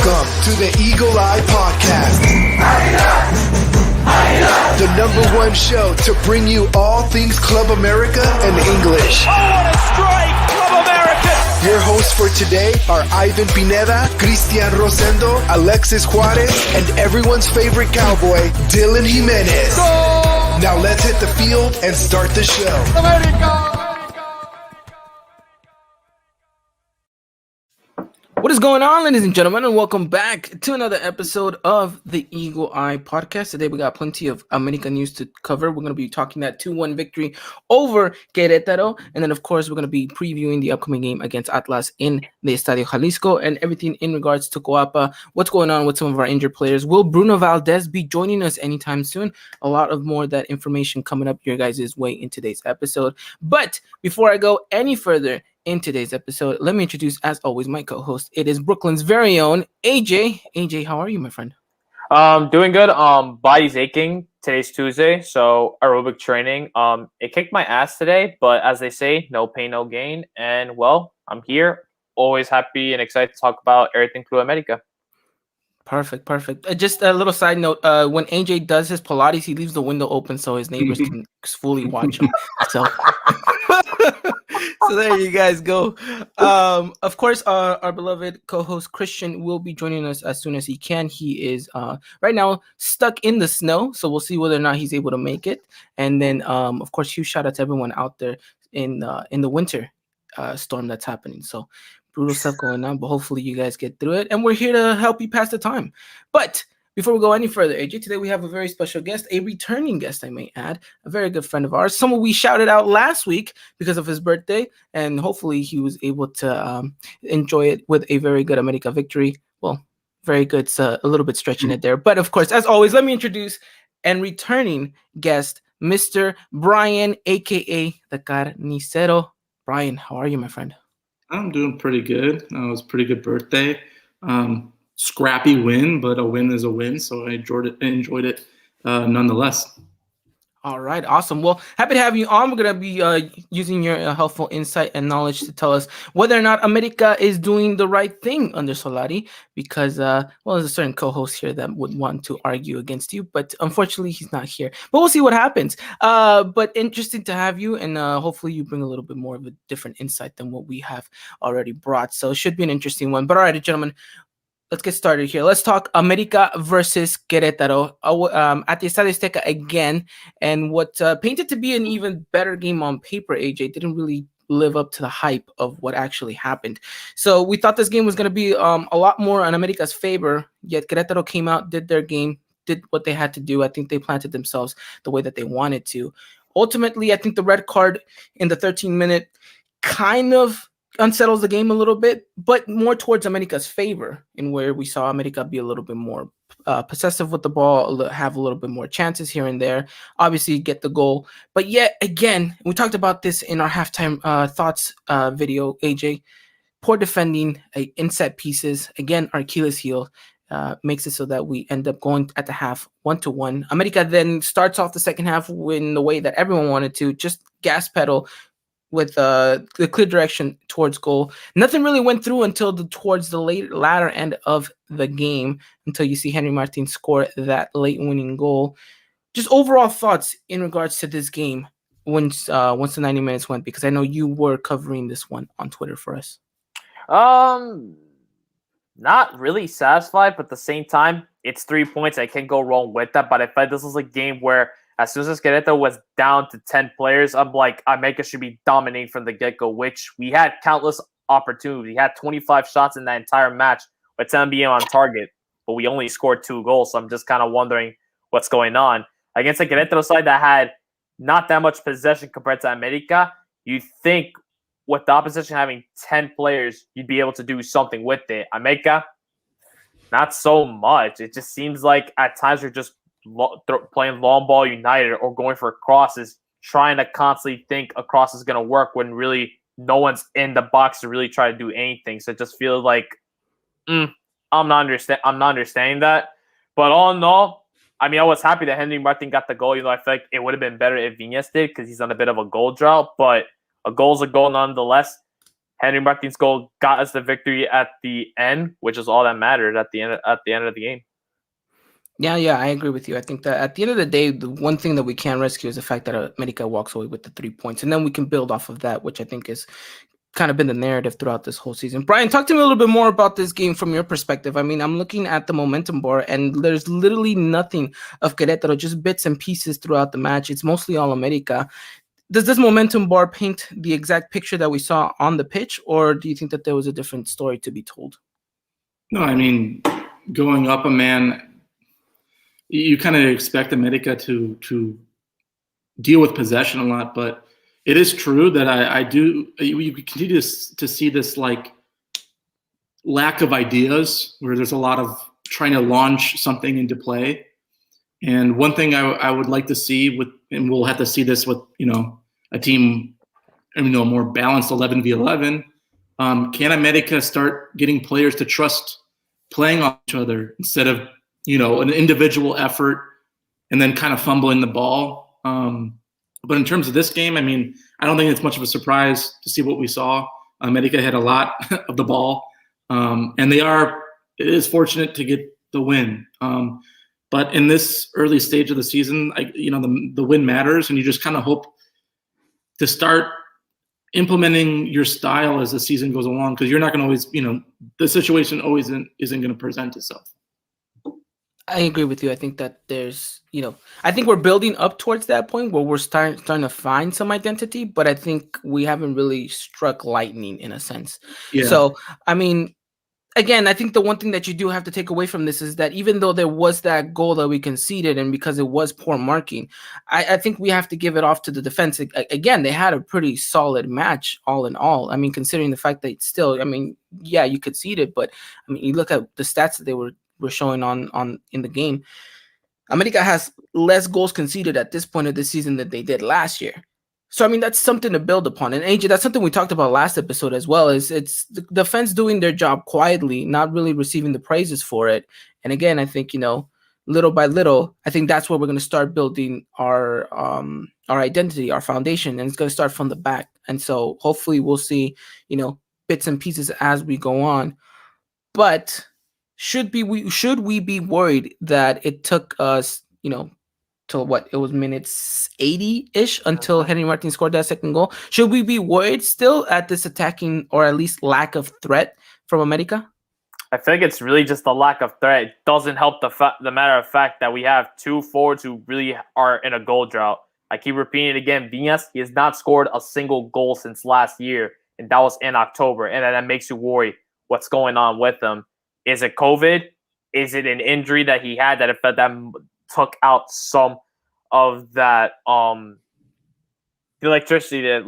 Welcome to the Eagle Eye Podcast. The #1 show to bring you all things Club America and English. Oh, what a strike! Club America! Your hosts for today are Ivan Pineda, Cristian Rosendo, Alexis Juarez, and everyone's favorite cowboy, Dylan Jimenez. Goal! Now let's hit the field and start the show. America! What is going on, ladies and gentlemen, and welcome back to another episode of the Eagle Eye Podcast. Today we got plenty of America news to cover. We're going to be talking that 2-1 victory over Querétaro, and then of course we're going to be previewing the upcoming game against Atlas in the Estadio Jalisco and everything in regards to Coapa, what's going on with some of our injured players. Will Bruno Valdez be joining us anytime soon? A lot of more of that information coming up your guys' way in today's episode. But before I go any further, in today's episode, let me introduce, as always, my co-host. It is Brooklyn's very own AJ. AJ, how are you, my friend? Doing good. Body's aching. Today's Tuesday, so aerobic training. It kicked my ass today, but as they say, no pain, no gain. And well, I'm here, always happy and excited to talk about everything Club America. Perfect. Just a little side note: when AJ does his Pilates, he leaves the window open so his neighbors can fully watch him. So there you guys go. Of course, our beloved co-host Christian will be joining us as soon as he can. He is right now stuck in the snow, so we'll see whether or not he's able to make it. And then, of course, huge shout out to everyone out there in the winter storm that's happening. So brutal stuff going on, but hopefully you guys get through it. And we're here to help you pass the time. But before we go any further, AJ, today we have a very special guest, a returning guest, I may add, a very good friend of ours, someone we shouted out last week because of his birthday, and hopefully he was able to enjoy it with a very good America victory. Well, very good. It's a little bit stretching it there. But of course, as always, let me introduce and returning guest, Mr. Bryan, a.k.a. the Carnicero. Bryan, how are you, my friend? I'm doing pretty good. It was a pretty good birthday. Scrappy win, but a win is a win, so I enjoyed it nonetheless. All right, awesome. Well, happy to have you on. We're going to be using your helpful insight and knowledge to tell us whether or not America is doing the right thing under Solari, because, there's a certain co-host here that would want to argue against you, but unfortunately he's not here. But we'll see what happens. But interesting to have you, and hopefully you bring a little bit more of a different insight than what we have already brought. So it should be an interesting one. But all right, gentlemen, let's get started here. Let's talk America versus Querétaro at the Estadio Azteca again. And what painted to be an even better game on paper, AJ, didn't really live up to the hype of what actually happened. So we thought this game was going to be a lot more on America's favor, yet Querétaro came out, did their game, did what they had to do. I think they planted themselves the way that they wanted to. Ultimately, I think the red card in the 13-minute kind of unsettles the game a little bit, but more towards America's favor, in where we saw America be a little bit more possessive with the ball, have a little bit more chances here and there, obviously get the goal. But yet again, we talked about this in our halftime thoughts video, AJ, poor defending in set pieces. Again, our Achilles heel makes it so that we end up going at the half 1-1. America then starts off the second half in the way that everyone wanted to, just gas pedal, with the clear direction towards goal. Nothing really went through until towards the latter end of the game, until you see Henry Martin score that late winning goal. Just overall thoughts in regards to this game once the 90 minutes went, because I know you were covering this one on Twitter for us. Not really satisfied, but at the same time, it's 3 points. I can't go wrong with that. But I felt this was a game where, as soon as Querétaro was down to 10 players, I'm like, America should be dominating from the get-go, which we had countless opportunities. We had 25 shots in that entire match with 10 being on target, but we only scored 2 goals. So I'm just kind of wondering what's going on. Against the Querétaro side that had not that much possession compared to America, you'd think with the opposition having 10 players, you'd be able to do something with it. America, not so much. It just seems like at times we're just playing long ball united or going for crosses, trying to constantly think a cross is going to work when really no one's in the box to really try to do anything. So it just feels like I'm not understanding that. But all in all, I mean, I was happy that Henry Martin got the goal. I feel like it would have been better if Viñas did, because he's on a bit of a goal drought. But a goal's a goal nonetheless. Henry Martin's goal got us the victory at the end, which is all that mattered at the end of the game. Yeah, I agree with you. I think that at the end of the day, the one thing that we can rescue is the fact that America walks away with the 3 points, and then we can build off of that, which I think is kind of been the narrative throughout this whole season. Bryan, talk to me a little bit more about this game from your perspective. I mean, I'm looking at the momentum bar, and there's literally nothing of Querétaro, just bits and pieces throughout the match. It's mostly all America. Does this momentum bar paint the exact picture that we saw on the pitch, or do you think that there was a different story to be told? No, I mean, going up a man, you kind of expect America to deal with possession a lot, but it is true that you continue to see this like lack of ideas where there's a lot of trying to launch something into play. And one thing I would like to see and we'll have to see this with, a team, a more balanced 11v11. Can America start getting players to trust playing on each other instead of, an individual effort and then kind of fumbling the ball? But in terms of this game, I mean, I don't think it's much of a surprise to see what we saw. America had a lot of the ball, and it is fortunate to get the win. But in this early stage of the season, the win matters, and you just kind of hope to start implementing your style as the season goes along, because you're not going to always, the situation always isn't going to present itself. I agree with you. I think that there's, I think we're building up towards that point where we're starting to find some identity, but I think we haven't really struck lightning in a sense. Yeah. So, I mean, again, I think the one thing that you do have to take away from this is that even though there was that goal that we conceded, and because it was poor marking, I think we have to give it off to the defense. Again, they had a pretty solid match all in all. I mean, considering the fact that still, I mean, yeah, you conceded, but I mean, you look at the stats that they were showing on in the game. America has less goals conceded at this point of the season than they did last year. So, I mean, that's something to build upon. And AJ, that's something we talked about last episode as well, is it's the defense doing their job quietly, not really receiving the praises for it. And again, I think, little by little, I think that's where we're going to start building our identity, our foundation, and it's going to start from the back. And so hopefully we'll see, bits and pieces as we go on. But should we be worried that it took us, till what? It was minutes 80-ish until Henry Martin scored that second goal. Should we be worried still at this attacking or at least lack of threat from America? I think it's really just the lack of threat. It doesn't help the matter of fact that we have two forwards who really are in a goal drought. I keep repeating it again. Viñas, he has not scored a single goal since last year, and that was in October. And that makes you worry what's going on with him. Is it COVID? Is it an injury that he had that took out some of that the electricity that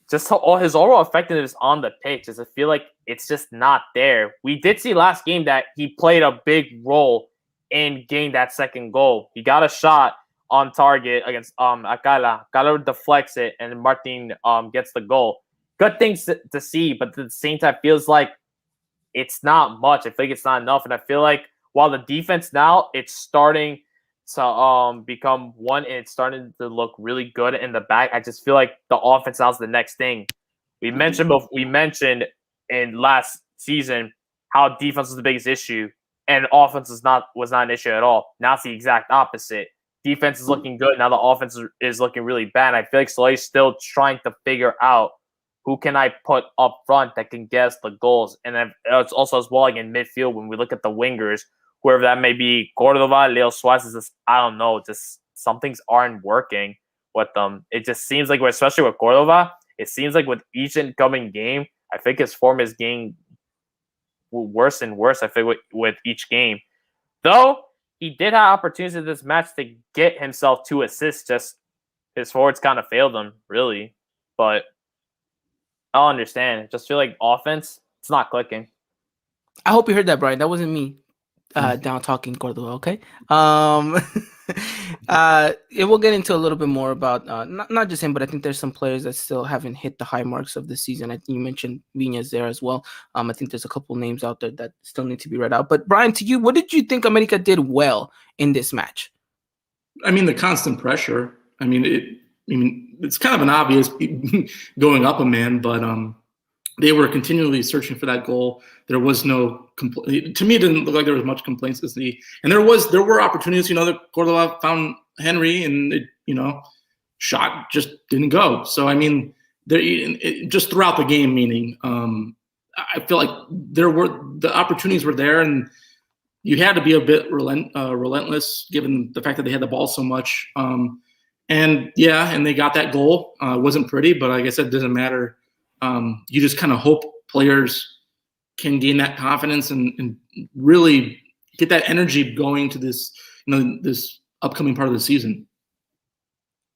just all his overall effectiveness on the pitch? I feel like it's just not there. We did see last game that he played a big role in getting that second goal. He got a shot on target against Akala. Akala deflects it, and Martin gets the goal. Good things to see, but at the same time, feels like it's not much. I think it's not enough. And I feel like while the defense now, it's starting to become one, and it's starting to look really good in the back. I just feel like the offense now is the next thing. We mentioned in last season how defense was the biggest issue, and offense was not an issue at all. Now it's the exact opposite. Defense is looking good. Now the offense is looking really bad. I feel like Solari's still trying to figure out who can I put up front that can get us the goals. And then it's also as well like in midfield when we look at the wingers, whoever that may be, Cordova, Leo Suarez, is just, I don't know, just some things aren't working with them. It just seems like, especially with Cordova, it seems like with each incoming game, I think his form is getting worse and worse, I think, with each game. Though, he did have opportunities in this match to get himself 2 assists, just his forwards kind of failed him, really. But I don't understand. I just feel like offense, it's not clicking. I hope you heard that, Bryan. That wasn't me down talking Cordova, okay? We'll get into a little bit more about not just him, but I think there's some players that still haven't hit the high marks of the season. I think you mentioned Viñas there as well. I think there's a couple names out there that still need to be read out. But Bryan, to you, what did you think America did well in this match? I mean, the constant pressure. I mean, mean, it's kind of an obvious going up a man, but they were continually searching for that goal. There was no to me, it didn't look like there was much complacency, and there were opportunities. That Cordoba found Henry, and shot just didn't go. So I mean, just throughout the game, meaning I feel like the opportunities were there, and you had to be a bit relentless given the fact that they had the ball so much. And they got that goal. It wasn't pretty, but like I said, it doesn't matter. You just kind of hope players can gain that confidence and really get that energy going to this, this upcoming part of the season.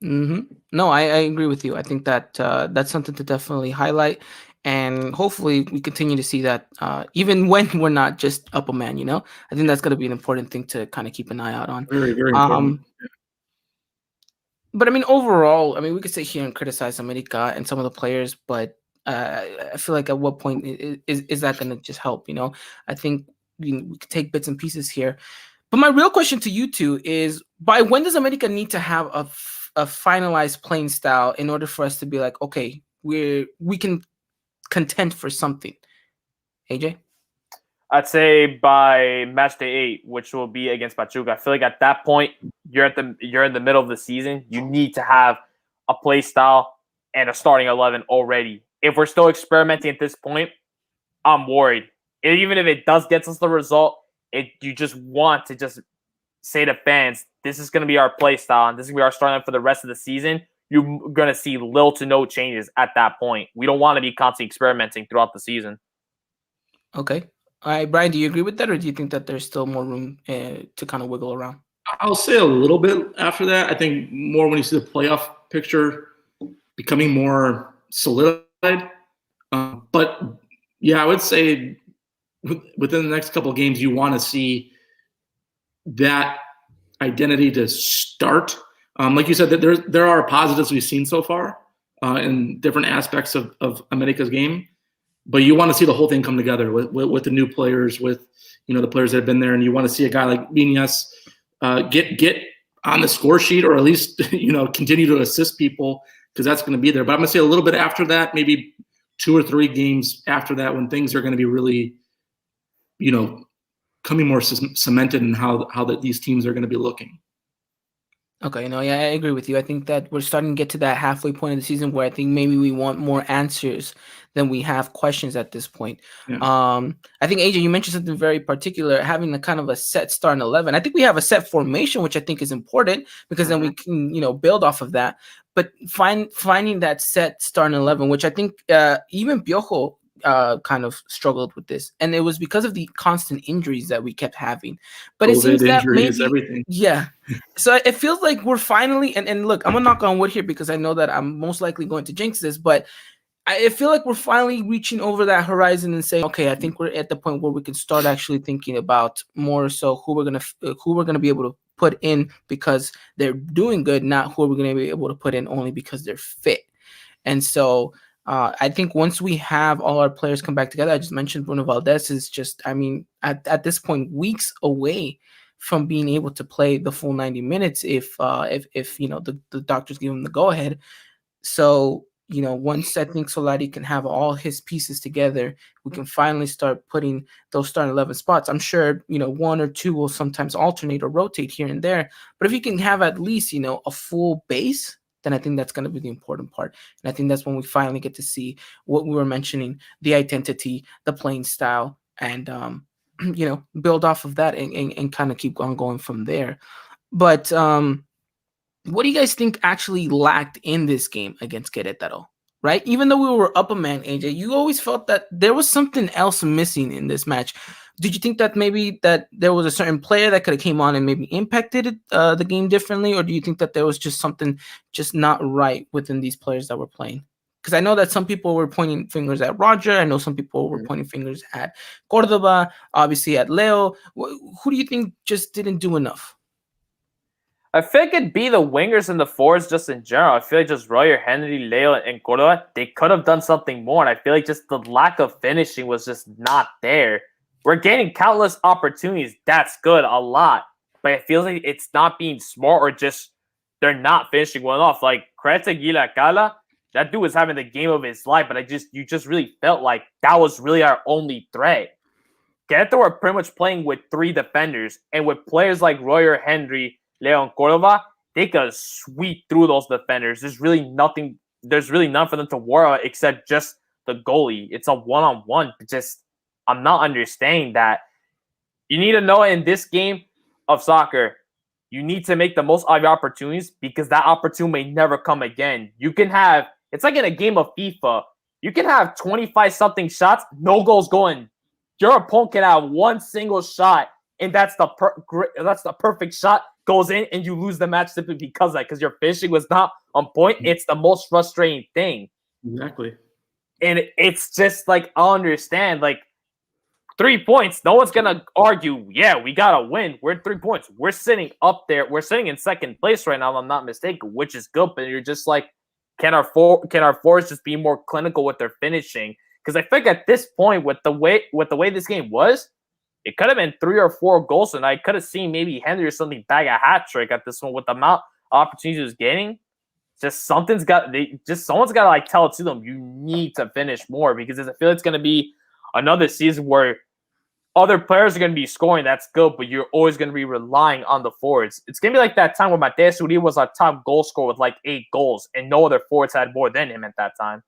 Mm-hmm. No, I agree with you. I think that that's something to definitely highlight, and hopefully we continue to see that even when we're not just up a man. I think that's going to be an important thing to kind of keep an eye out on. Very, very important. But I mean, overall, we could sit here and criticize America and some of the players, but I feel like at what point is that going to just help? I think we could take bits and pieces here. But my real question to you two is, by when does America need to have a finalized playing style in order for us to be like, okay, we can contend for something? AJ? I'd say by match day 8, which will be against Pachuca. I feel like at that point, you're in the middle of the season. You need to have a play style and a starting 11 already. If we're still experimenting at this point, I'm worried. And even if it does get us the result, you just want to just say to fans, this is going to be our play style, and this is going to be our starting for the rest of the season. You're going to see little to no changes at that point. We don't want to be constantly experimenting throughout the season. Okay. All right, Bryan, do you agree with that, or do you think that there's still more room to kind of wiggle around? I'll say a little bit after that. I think more when you see the playoff picture becoming more solidified. But I would say within the next couple of games, you want to see that identity to start. Like you said, that there are positives we've seen so far in different aspects of America's game, but you want to see the whole thing come together with the new players, with the players that have been there, and you want to see a guy like Viñas get on the score sheet, or at least continue to assist people, because that's going to be there. But I'm going to say a little bit after that, maybe 2 or 3 games after that, when things are going to be really, coming more cemented in how these teams are going to be looking. Okay, I agree with you. I think that we're starting to get to that halfway point of the season where I think maybe we want more answers than we have questions at this point. Yeah. I think, AJ, you mentioned something very particular, having a kind of a set starting 11. I think we have a set formation, which I think is important, because then we can, build off of that. But finding that set starting 11, which I think even Piojo kind of struggled with this, and it was because of the constant injuries that we kept having. But it seems that maybe everything. Yeah. So it feels like we're finally, and look, I'm gonna knock on wood here because I know that I'm most likely going to jinx this, but I feel like we're finally reaching over that horizon and saying, okay, I think we're at the point where we can start actually thinking about more so who we're gonna be able to put in because they're doing good, not who we're gonna be able to put in only because they're fit. And so I think once we have all our players come back together, I just mentioned Bruno Valdez is just, at this point, weeks away from being able to play the full 90 minutes if the doctors give him the go ahead. So, once I think Solari can have all his pieces together, we can finally start putting those starting 11 spots. I'm sure, 1 or 2 will sometimes alternate or rotate here and there. But if you can have at least, a full base, then I think that's going to be the important part. And I think that's when we finally get to see what we were mentioning, the identity, the playing style, and, build off of that and kind of keep on going from there. But what do you guys think actually lacked in this game against Querétaro, right? Even though we were up a man, AJ, you always felt that there was something else missing in this match. Did you think that maybe that there was a certain player that could have came on and maybe impacted the game differently? Or do you think that there was just something just not right within these players that were playing? Because I know that some people were pointing fingers at Roger. I know some people were pointing fingers at Cordoba, obviously at Leo. Who do you think just didn't do enough? I feel like it'd be the wingers and the forwards just in general. I feel like just Royer, Henry, Leo, and Cordoba, they could have done something more. And I feel like just the lack of finishing was just not there. We're getting countless opportunities. That's good, a lot. But it feels like it's not being smart or just they're not finishing one off. Like Crete Gila, that dude was having the game of his life, but you just really felt like that was really our only threat. Querétaro were pretty much playing with 3 defenders, and with players like Royer Henry, Leon Cordova, they could sweep through those defenders. There's really none for them to worry about except just the goalie. It's a one-on-one. Just I'm not understanding that. You need to know in this game of soccer, you need to make the most of your opportunities because that opportunity may never come again. It's like in a game of FIFA. You can have 25-something shots, no goals going. Your opponent can have one single shot, and that's the perfect shot, goes in, and you lose the match simply because of that, because your finishing was not on point. It's the most frustrating thing. Exactly. And it's just like, I understand, like, 3 points. No one's going to argue, yeah, we got to win. We're at 3 points. We're sitting up there. We're sitting in second place right now, if I'm not mistaken, which is good. But you're just like, can our forwards just be more clinical with their finishing? Because I think at this point, with the way this game was, it could have been 3 or 4 goals, and I could have seen maybe Henry or something bag a hat trick at this one with the amount of opportunities he was getting. Just someone's got to like tell it to them. You need to finish more because I feel it's going to be another season where other players are going to be scoring. That's good, but you're always going to be relying on the forwards. It's going to be like that time where Mateus Uribe was our top goal scorer with like 8 goals, and no other forwards had more than him at that time.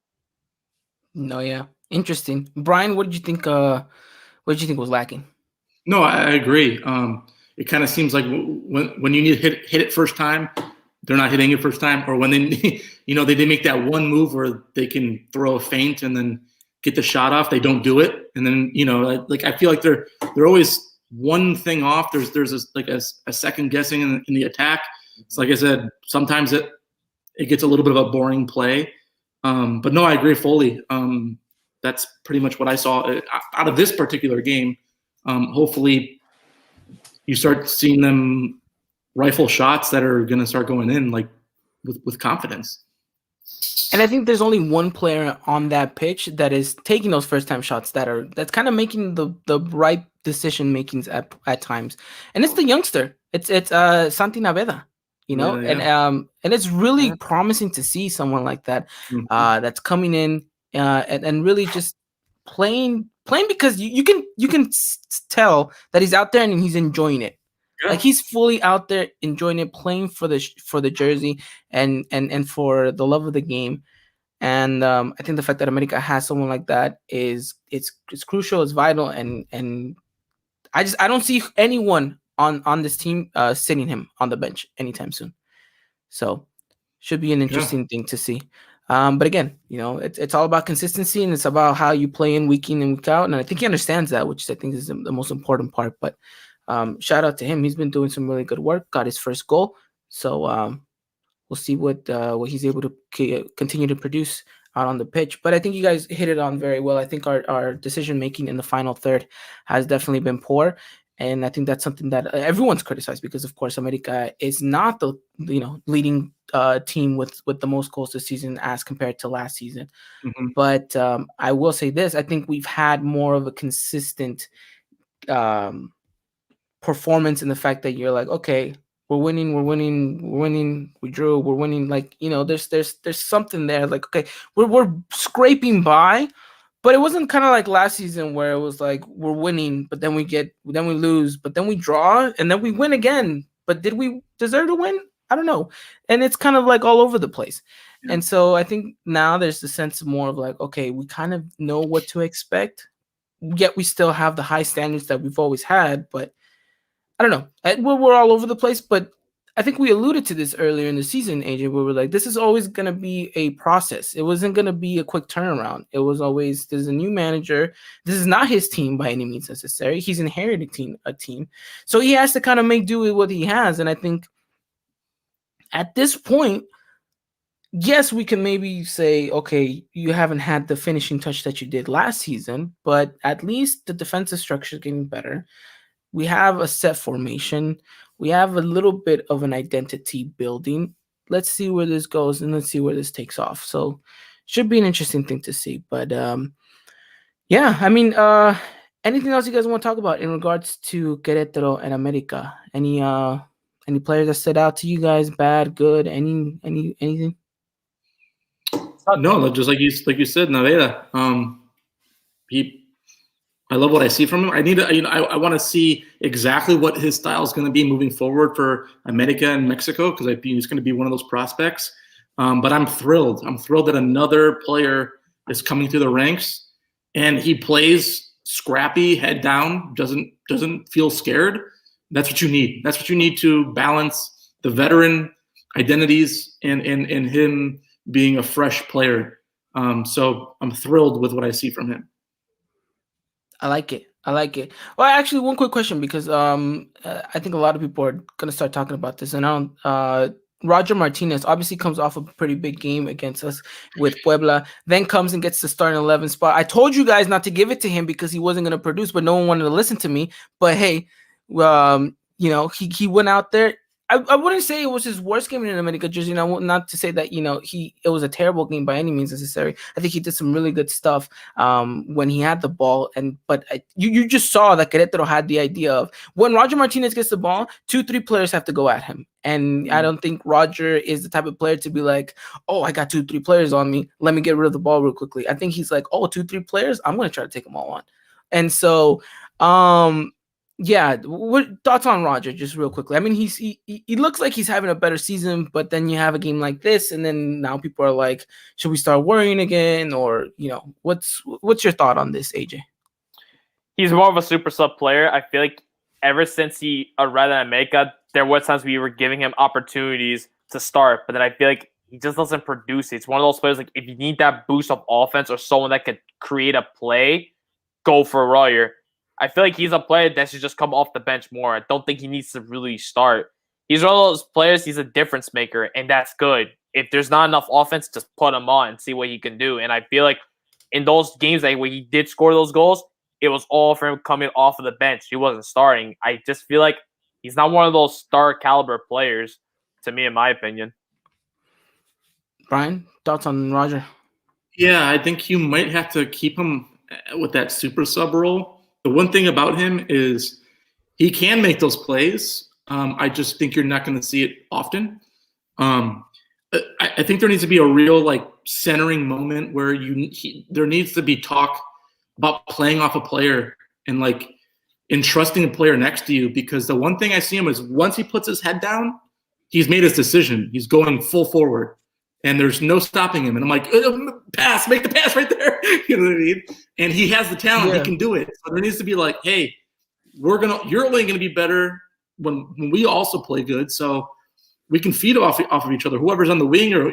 No, yeah, interesting. Bryan, what did you think? What did you think was lacking? No, I agree. It kind of seems like when you need to hit it first time, they're not hitting it first time, or when they they make that one move where they can throw a feint and then get the shot off, they don't do it, and then like I feel like they're always one thing off. There's a second guessing in the attack. It's like I said, sometimes it gets a little bit of a boring play. But no, I agree fully. That's pretty much what I saw out of this particular game. Hopefully you start seeing them rifle shots that are going to start going in like with confidence. And I think there's only one player on that pitch that is taking those first time shots that's kind of making the right decision makings at times. And it's the youngster. It's Santi Naveda. And it's really promising to see someone like that that's coming in and really just playing because you can tell that he's out there and he's enjoying it. Yeah. Like he's fully out there enjoying it, playing for the jersey and for the love of the game. And I think the fact that America has someone like that it's crucial, it's vital, and I don't see anyone on this team sitting him on the bench anytime soon. So should be an interesting thing to see. But again, it's all about consistency, and it's about how you play in week and week out. And I think he understands that, which I think is the most important part. But shout out to him. He's been doing some really good work, got his first goal. So we'll see what he's able to continue to produce out on the pitch. But I think you guys hit it on very well. I think our decision making in the final third has definitely been poor. And I think that's something that everyone's criticized because, of course, America is not the leading team with the most goals this season as compared to last season. Mm-hmm. But I will say this: I think we've had more of a consistent performance in the fact that you're like, okay, we're winning, we drew, we're winning. Like there's something there. Like okay, we're scraping by. But it wasn't kind of like last season where it was like we're winning, but then we lose, but then we draw, and then we win again. But did we deserve to win? I don't know. And it's kind of like all over the place. Yeah. And so I think now there's the sense of more of like, okay, we kind of know what to expect, yet we still have the high standards that we've always had. But I don't know. We're all over the place, but I think we alluded to this earlier in the season, AJ, where we're like, this is always going to be a process. It wasn't going to be a quick turnaround. It was always, there's a new manager. This is not his team by any means necessary. He's inheriting a team. So he has to kind of make do with what he has. And I think at this point, yes, we can maybe say, okay, you haven't had the finishing touch that you did last season, but at least the defensive structure is getting better. We have a set formation. We have a little bit of an identity building. Let's see where this goes, and let's see where this takes off. So should be an interesting thing to see. But yeah, I mean, anything else you guys want to talk about in regards to Querétaro and America? Any Any players that stood out to you guys? Bad, good, anything? No, just like you said, Naveda. I love what I see from him. I need to, I want to see exactly what his style is going to be moving forward for America and Mexico, because I think he's going to be one of those prospects. But I'm thrilled. I'm thrilled that another player is coming through the ranks, and he plays scrappy, head down, doesn't feel scared. That's what you need. That's what you need to balance the veteran identities and him being a fresh player. So I'm thrilled with what I see from him. I like it. Well, actually, one quick question, because I think a lot of people are gonna start talking about this, and Roger Martinez obviously comes off a pretty big game against us with Puebla, then comes and gets the starting 11 spot. I told you guys not to give it to him because he wasn't gonna produce, but no one wanted to listen to me. But hey, he went out there. I wouldn't say it was his worst game in an America jersey. Not to say that it was a terrible game by any means necessary. I think he did some really good stuff when he had the ball. But you just saw that Querétaro had the idea of, when Roger Martinez gets the ball, 2-3 players have to go at him. And I don't think Roger is the type of player to be like, oh, I got 2-3 players on me, let me get rid of the ball real quickly. I think he's like, oh, 2-3 players, I'm going to try to take them all on. And so yeah, what thoughts on Roger, just real quickly? I mean, he looks like he's having a better season, but then you have a game like this, and then now people are like, should we start worrying again? Or what's your thought on this, AJ? He's more of a super sub player. I feel like ever since he arrived in America, there were times we were giving him opportunities to start, but then I feel like he just doesn't produce it. It's one of those players, like, if you need that boost of offense or someone that could create a play, go for Royer. I feel like he's a player that should just come off the bench more. I don't think he needs to really start. He's one of those players, he's a difference maker, and that's good. If there's not enough offense, just put him on and see what he can do. And I feel like in those games where he did score those goals, it was all for him coming off of the bench. He wasn't starting. I just feel like he's not one of those star caliber players, to me, in my opinion. Bryan, thoughts on Roger? Yeah, I think you might have to keep him with that super sub role. The one thing about him is he can make those plays. I just think you're not going to see it often. I think there needs to be a real centering moment where there needs to be talk about playing off a player and entrusting a player next to you, because the one thing I see him is, once he puts his head down, he's made his decision. He's going full forward, and there's no stopping him. And I'm like, pass, make the pass right there. You know what I mean? And he has the talent. Yeah. He can do it. So there needs to be hey, you're only going to be better when we also play good. So we can feed off of each other, whoever's on the wing or,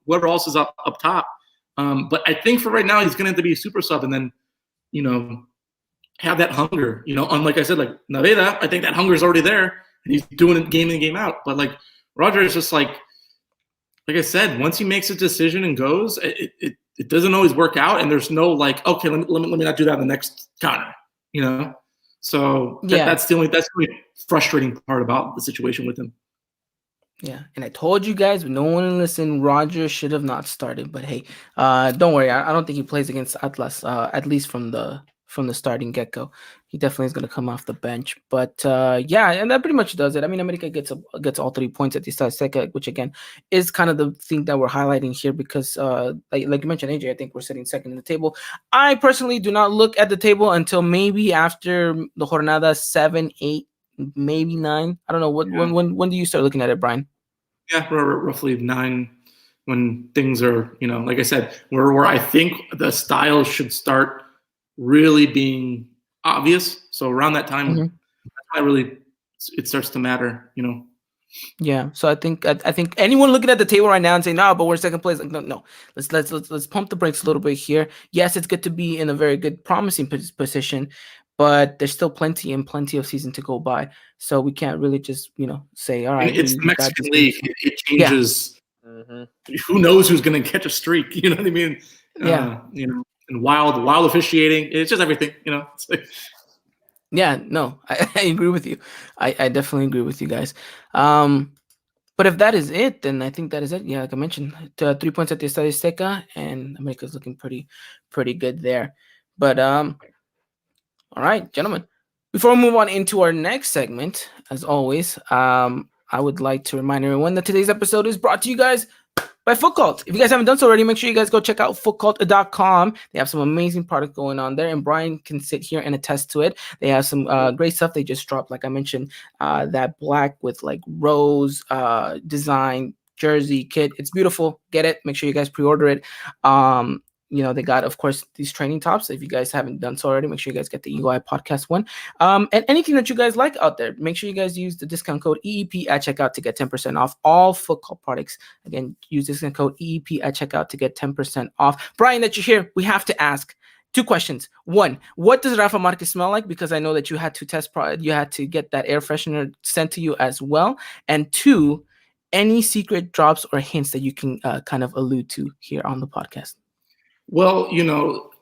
whoever else is up top. But I think for right now, he's going to have to be a super sub, and then, have that hunger, unlike I said, Naveda, I think that hunger is already there, and he's doing it game in, game out. But Roger is just like I said, once he makes a decision and goes, it doesn't always work out, and there's no okay, let me not do that in the next counter, So that's the only frustrating part about the situation with him. Yeah, and I told you guys, but no one listened. Roger should have not started, but hey, don't worry. I don't think he plays against Atlas, at least from the starting get-go. He definitely is going to come off the bench. But yeah, and that pretty much does it. I mean, America gets all 3 points at the Estadio, which again is kind of the thing that we're highlighting here, because like you mentioned, AJ, I think we're sitting second in the table. I personally do not look at the table until maybe after the jornada 7, 8, maybe 9. I don't know. When do you start looking at it, Bryan? Yeah, roughly 9, when things are, like I said, where I think the style should start really being obvious. So around that time, it starts to matter, Yeah. So I think anyone looking at the table right now and saying, no, but we're second place, no. Let's pump the brakes a little bit here. Yes, it's good to be in a very good, promising position, but there's still plenty of season to go by. So we can't really just, say, all right. It's the Mexican League. It changes. Yeah. Who knows who's going to catch a streak? You know what I mean? Yeah. And wild officiating. It's just everything, Yeah, no, I agree with you. I definitely agree with you guys. But if that is it, then I think that is it. Yeah, like I mentioned, 3 points at the Estadio Azteca, and America's looking pretty good there. But all right, gentlemen. Before we move on into our next segment, as always, I would like to remind everyone that today's episode is brought to you guys by Foot Cult. If you guys haven't done so already, make sure you guys go check out footcult.com. They have some amazing product going on there, and Bryan can sit here and attest to it. They have some great stuff they just dropped, like I mentioned, that black with like rose design jersey kit. It's beautiful. Get it. Make sure you guys pre-order it. They got, of course, these training tops. If you guys haven't done so already, make sure you guys get the Eagle Eye Podcast one. And anything that you guys like out there, make sure you guys use the discount code EEP at checkout to get 10% off all Foot Cult products. Again, use discount code EEP at checkout to get 10% off. Bryan, that you're here, we have to ask 2 questions. 1, what does Rafa Marquez smell like? Because I know that you had to you had to get that air freshener sent to you as well. And 2, any secret drops or hints that you can kind of allude to here on the podcast? Well,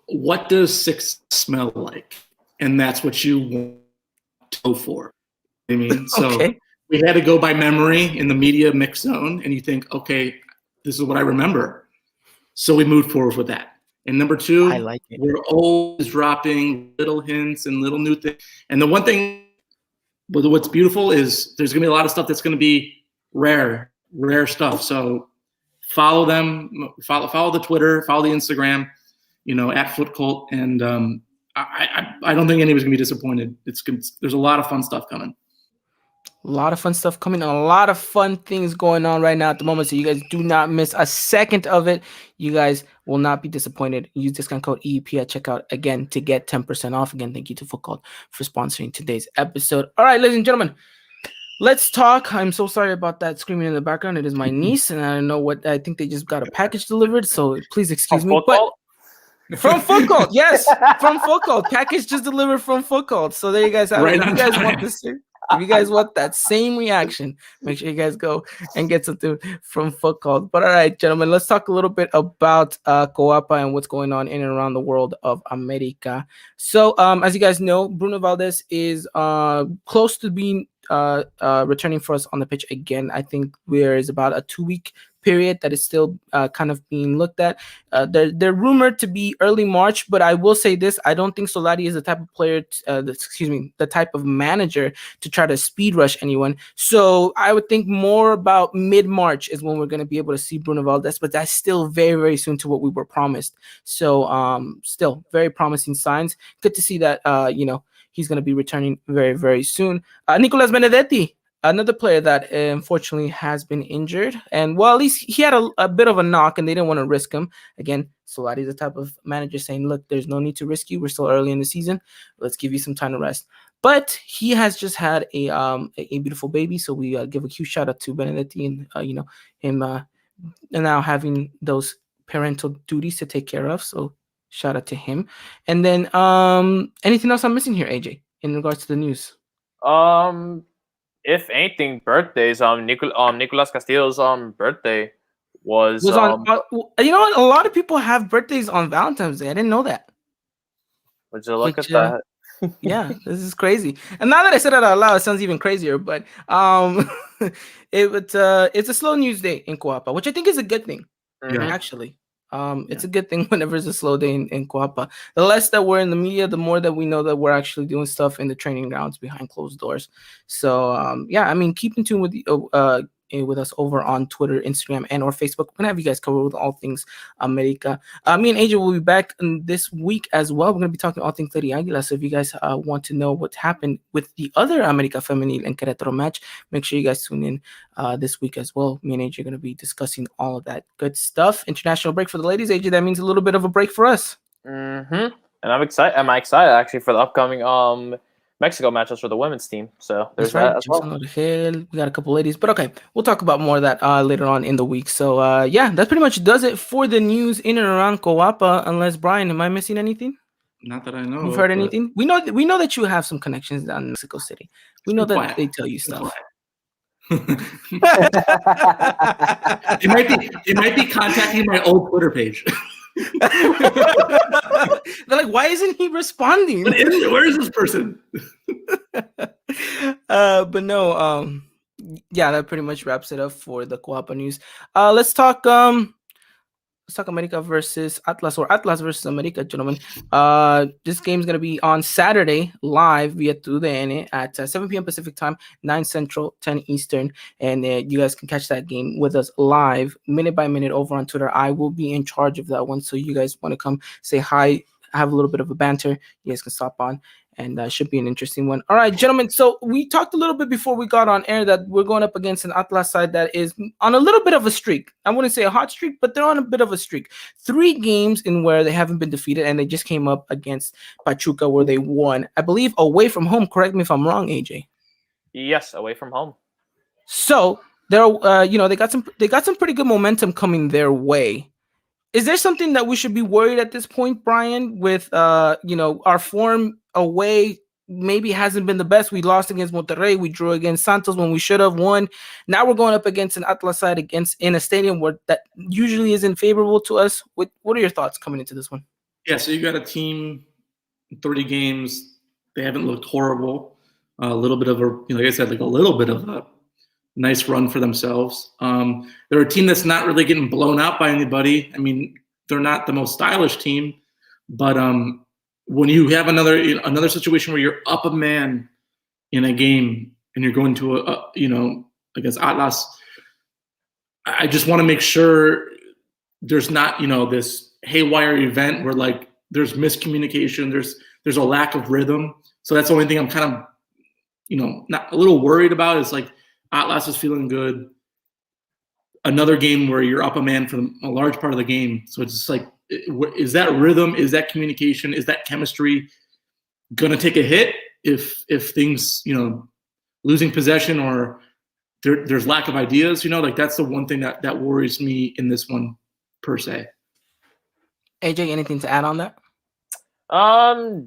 what does success smell like? And that's what you want to go for. I mean, so Okay. We had to go by memory in the media mix zone, and you think, okay, this is what I remember. So we moved forward with that. And number 2, I like it. We're always dropping little hints and little new things. And the one thing, what's beautiful is there's going to be a lot of stuff that's going to be rare stuff. So follow them, follow the Twitter, follow the Instagram, at Foot Cult. And I don't think anyone's going to be disappointed. There's a lot of fun stuff coming. A lot of fun stuff coming, a lot of fun things going on right now at the moment. So you guys do not miss a second of it. You guys will not be disappointed. Use discount code EEP at checkout again to get 10% off. Again, thank you to Foot Cult for sponsoring today's episode. All right, ladies and gentlemen, let's talk. I'm so sorry about that screaming in the background. It is my niece, and I don't know what. I think they just got a package delivered, so please excuse me. But from Foot Cult, yes, from Foot Cult, package just delivered from Foot Cult. So there you guys have it. If you guys want this. If you guys want that same reaction, make sure you guys go and get something from Foot Cult. But all right, gentlemen, let's talk a little bit about Coapa and what's going on in and around the world of America. So as you guys know, Bruno Valdez is close to being returning for us on the pitch again. I think there is about a 2-week period that is still kind of being looked at. They're rumored to be early March, but I will say this: I don't think Solari is the type of player, the type of manager to try to speed rush anyone. So I would think more about mid-March is when we're going to be able to see Bruno Valdez, but that's still very, very soon to what we were promised. So still very promising signs. Good to see that, he's going to be returning very, very soon. Nicolas Benedetti, another player that unfortunately has been injured. And well, at least he had a bit of a knock and they didn't want to risk him. Again, Solari is the type of manager saying, look, there's no need to risk you. We're still early in the season. Let's give you some time to rest. But he has just had a beautiful baby. So we give a huge shout out to Benedetti and, him now having those parental duties to take care of. So shout out to him. And then anything else I'm missing here, AJ, in regards to the news? If anything, birthdays. Nicolas Castillo's birthday was on. You know what? A lot of people have birthdays on Valentine's Day. I didn't know that. Would you look at that? Yeah, this is crazy. And now that I said it out loud, it sounds even crazier. But it's a slow news day in Coapa, which I think is a good thing. Actually. It's a good thing whenever it's a slow day in Coapa. The less that we're in the media, the more that we know that we're actually doing stuff in the training grounds behind closed doors. So, keep in tune with us over on Twitter, Instagram, and or Facebook. We're going to have you guys covered with all things America. Me and AJ will be back this week as well. We're going to be talking all things Lady Aguila. So if you guys want to know what happened with the other America Femenil and Querétaro match, make sure you guys tune in this week as well. Me and AJ are going to be discussing all of that good stuff. International break for the ladies, AJ. That means a little bit of a break for us. And I'm excited. I'm excited actually for the upcoming Mexico matches for the women's team. So there's that as well. We got a couple ladies, but okay, we'll talk about more of that later on in the week. So that pretty much does it for the news in and around Coapa. Unless Bryan, am I missing anything? Not that I know. You've heard anything? We know that you have some connections down in Mexico City. We know that they tell you stuff. They might be contacting my old Twitter page. They're like, why isn't he responding? Where is this person? But no, that pretty much wraps it up for the Coapa news. Let's talk let's talk America versus Atlas, or Atlas versus America, gentlemen. This game's gonna be on Saturday live via TUDN at 7 p.m. Pacific time, 9 Central, 10 Eastern, and you guys can catch that game with us live, minute by minute, over on Twitter. I will be in charge of that one, so you guys want to come say hi, have a little bit of a banter, you guys can stop on. And should be an interesting one. All right, gentlemen. So we talked a little bit before we got on air that we're going up against an Atlas side that is on a little bit of a streak. I wouldn't say a hot streak, but they're on a bit of a streak. 3 games in where they haven't been defeated, and they just came up against Pachuca where they won, I believe, away from home. Correct me if I'm wrong, AJ. Yes, away from home. So they're, they got some pretty good momentum coming their way. Is there something that we should be worried at this point, Bryan, with our form away maybe hasn't been the best? We lost against Monterrey, we drew against Santos when we should have won. Now we're going up against an Atlas side in a stadium where that usually isn't favorable to us. What are your thoughts coming into this one? Yeah, so you got a team, 30 games, they haven't looked horrible. A little bit of a, like I said, like a little bit of a nice run for themselves. They're a team that's not really getting blown out by anybody. I mean, they're not the most stylish team, but when you have another situation where you're up a man in a game and you're going to against Atlas, I just want to make sure there's not this haywire event where like there's miscommunication, there's a lack of rhythm. So that's the only thing I'm kind of not a little worried about. Is like Atlas is feeling good. Another game where you're up a man for a large part of the game. So it's just like, is that rhythm? Is that communication? Is that chemistry going to take a hit if things, losing possession or there's lack of ideas? Like that's the one thing that worries me in this one per se. AJ, anything to add on that?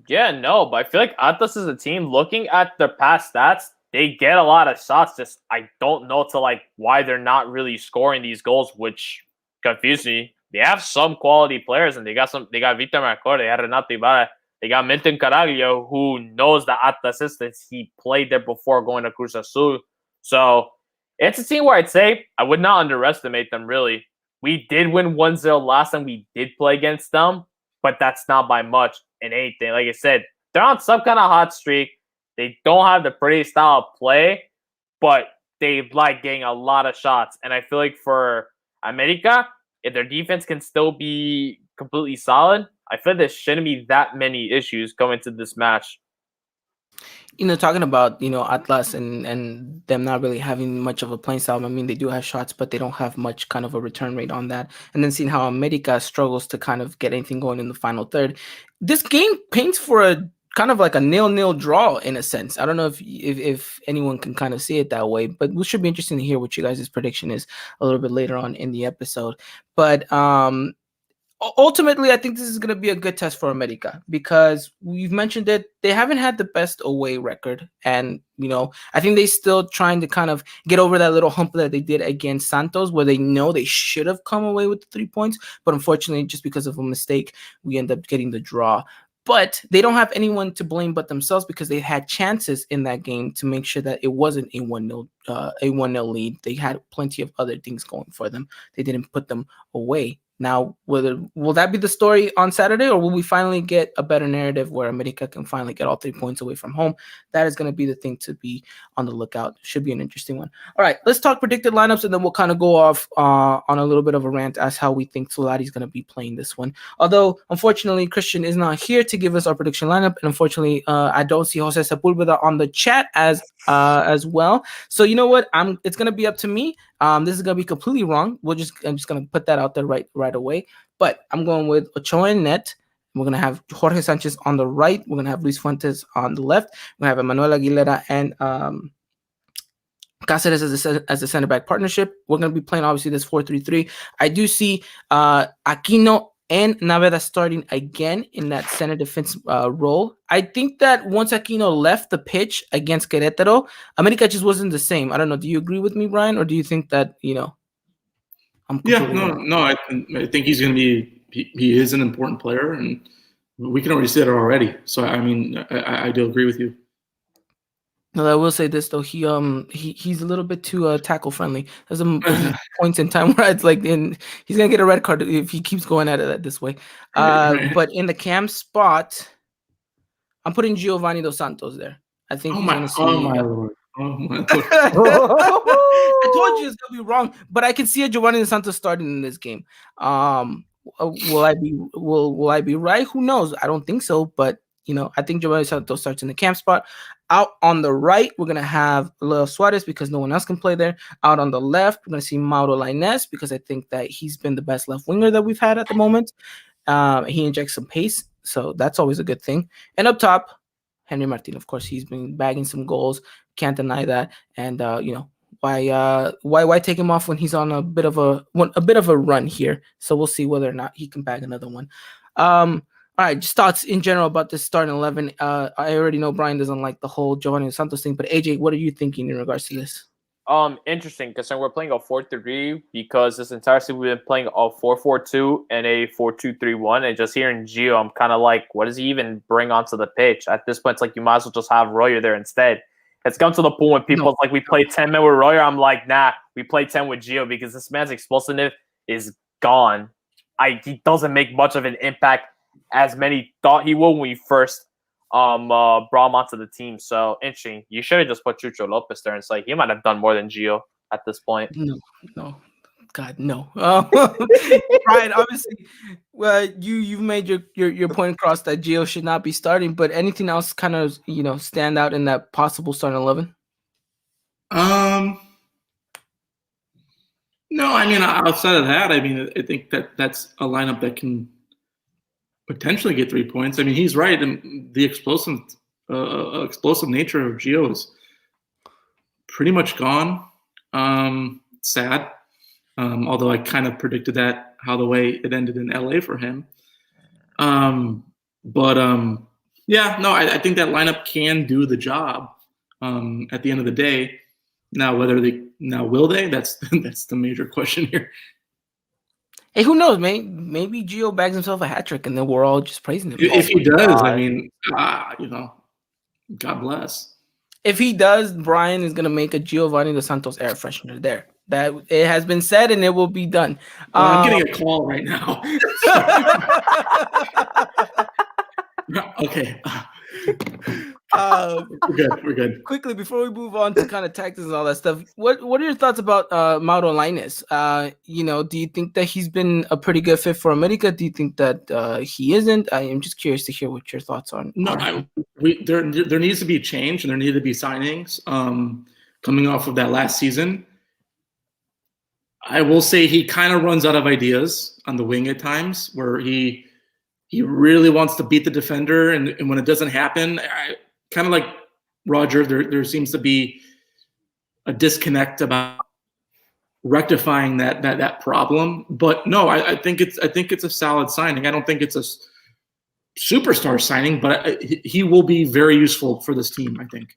Yeah, no, but I feel like Atlas is a team, looking at their past stats, they get a lot of shots. Just I don't know why they're not really scoring these goals, which confuses me. They have some quality players, and they got Victor Marcor, they had Renato Ibarra, they got Milton Caraglio, who knows the Atlas system. He played there before going to Cruz Azul. So it's a team where I'd say I would not underestimate them, really. We did win 1-0 last time we did play against them, but that's not by much in anything. Like I said, they're on some kind of hot streak. They don't have the pretty style of play, but they like getting a lot of shots. And I feel like for America, if their defense can still be completely solid, I feel there shouldn't be that many issues going to this match. Talking about, Atlas and them not really having much of a playing style. I mean, they do have shots, but they don't have much kind of a return rate on that. And then seeing how America struggles to kind of get anything going in the final third. This game paints for a kind of like a 0-0 draw in a sense. I don't know if anyone can kind of see it that way, but it should be interesting to hear what you guys' prediction is a little bit later on in the episode. But ultimately, I think this is going to be a good test for America because we've mentioned it. They haven't had the best away record. And, I think they're still trying to kind of get over that little hump that they did against Santos, where they know they should have come away with the 3 points. But unfortunately, just because of a mistake, we end up getting the draw. But they don't have anyone to blame but themselves because they had chances in that game to make sure that it wasn't a 1-0 lead. They had plenty of other things going for them. They didn't put them away. Now, will that be the story on Saturday, or will we finally get a better narrative where America can finally get all 3 points away from home? That is going to be the thing to be on the lookout. Should be an interesting one. All right, let's talk predicted lineups, and then we'll kind of go off on a little bit of a rant as how we think Solari is going to be playing this one. Although, unfortunately, Christian is not here to give us our prediction lineup, and unfortunately, I don't see Jose Sepulveda on the chat as well. So you know what? It's going to be up to me. This is going to be completely wrong. I'm just going to put that out there right away. But I'm going with Ochoa and net. We're going to have Jorge Sanchez on the right. We're going to have Luis Fuentes on the left. We're going to have Emmanuel Aguilera and Cáceres as a center back partnership. We're going to be playing, obviously, this 4-3-3. I do see Aquino and Naveda starting again in that center defense role. I think that once Aquino left the pitch against Querétaro, America just wasn't the same. I don't know. Do you agree with me, Bryan, or do you think that, I'm No. I think he's going to be. He is an important player, and we can already see that already. So I mean, I do agree with you. No, I will say this though. He's a little bit too tackle friendly. There's points in time where it's like he's gonna get a red card if he keeps going at it this way. Right. But in the cam spot, I'm putting Giovanni Dos Santos there. I think he's gonna see. Oh my lord. Oh my lord. I told you it's gonna be wrong, but I can see a Giovanni Dos Santos starting in this game. Will I be right? Who knows? I don't think so, but I think Giovanni Dos Santos starts in the camp spot. Out on the right, we're gonna have Leo Suarez because no one else can play there. Out on the left, we're gonna see Mauro Lainez because I think that he's been the best left winger that we've had at the moment. He injects some pace, so that's always a good thing. And up top, Henry Martin, of course, he's been bagging some goals. Can't deny that. And why take him off when he's on a bit of a run here? So we'll see whether or not he can bag another one. All right, just thoughts in general about this starting 11. I already know Bryan doesn't like the whole Giovanni Dos Santos thing, but AJ, what are you thinking in regards to this? Interesting, considering we're playing a 4-3 because this entire season we've been playing a 4-4-2 and a 4-2-3-1, and just hearing Gio, I'm kind of like, what does he even bring onto the pitch? At this point, it's like you might as well just have Royer there instead. It's come to the point when people like we play 10 men with Royer. I'm like, nah, we play 10 with Gio because this man's explosiveness is gone. He doesn't make much of an impact as many thought he would when we first brought him onto the team. So interesting. You should have just put Chucho Lopez there and say he might have done more than Gio at this point. No. God, no. Bryan, obviously, you've made your point across that Gio should not be starting, but anything else kind of stand out in that possible starting 11? No, I mean outside of that, I mean I think that's a lineup that can potentially get 3 points. I mean he's right, and the explosive nature of Gio is pretty much gone. Sad. Although I kind of predicted that how the way it ended in LA for him. Yeah, no, I think that lineup can do the job at the end of the day. Now, will they? That's the major question here. Hey, who knows? Maybe Gio bags himself a hat trick, and then we're all just praising him. If he does, I mean, God bless. If he does, Bryan is gonna make a Giovanni Dos Santos air freshener there. That it has been said, and it will be done. I'm getting a call right now. Okay. We're good. Quickly, before we move on to kind of tactics and all that stuff, what are your thoughts about Mauro Lainez? Do you think that he's been a pretty good fit for America? Do you think that he isn't? I am just curious to hear what your thoughts are. No, there needs to be change, and there need to be signings coming off of that last season. I will say he kind of runs out of ideas on the wing at times, where he really wants to beat the defender, and when it doesn't happen, kind of like Roger, there seems to be a disconnect about rectifying that problem. But no, I think it's a solid signing. I don't think it's a superstar signing, but he will be very useful for this team, I think.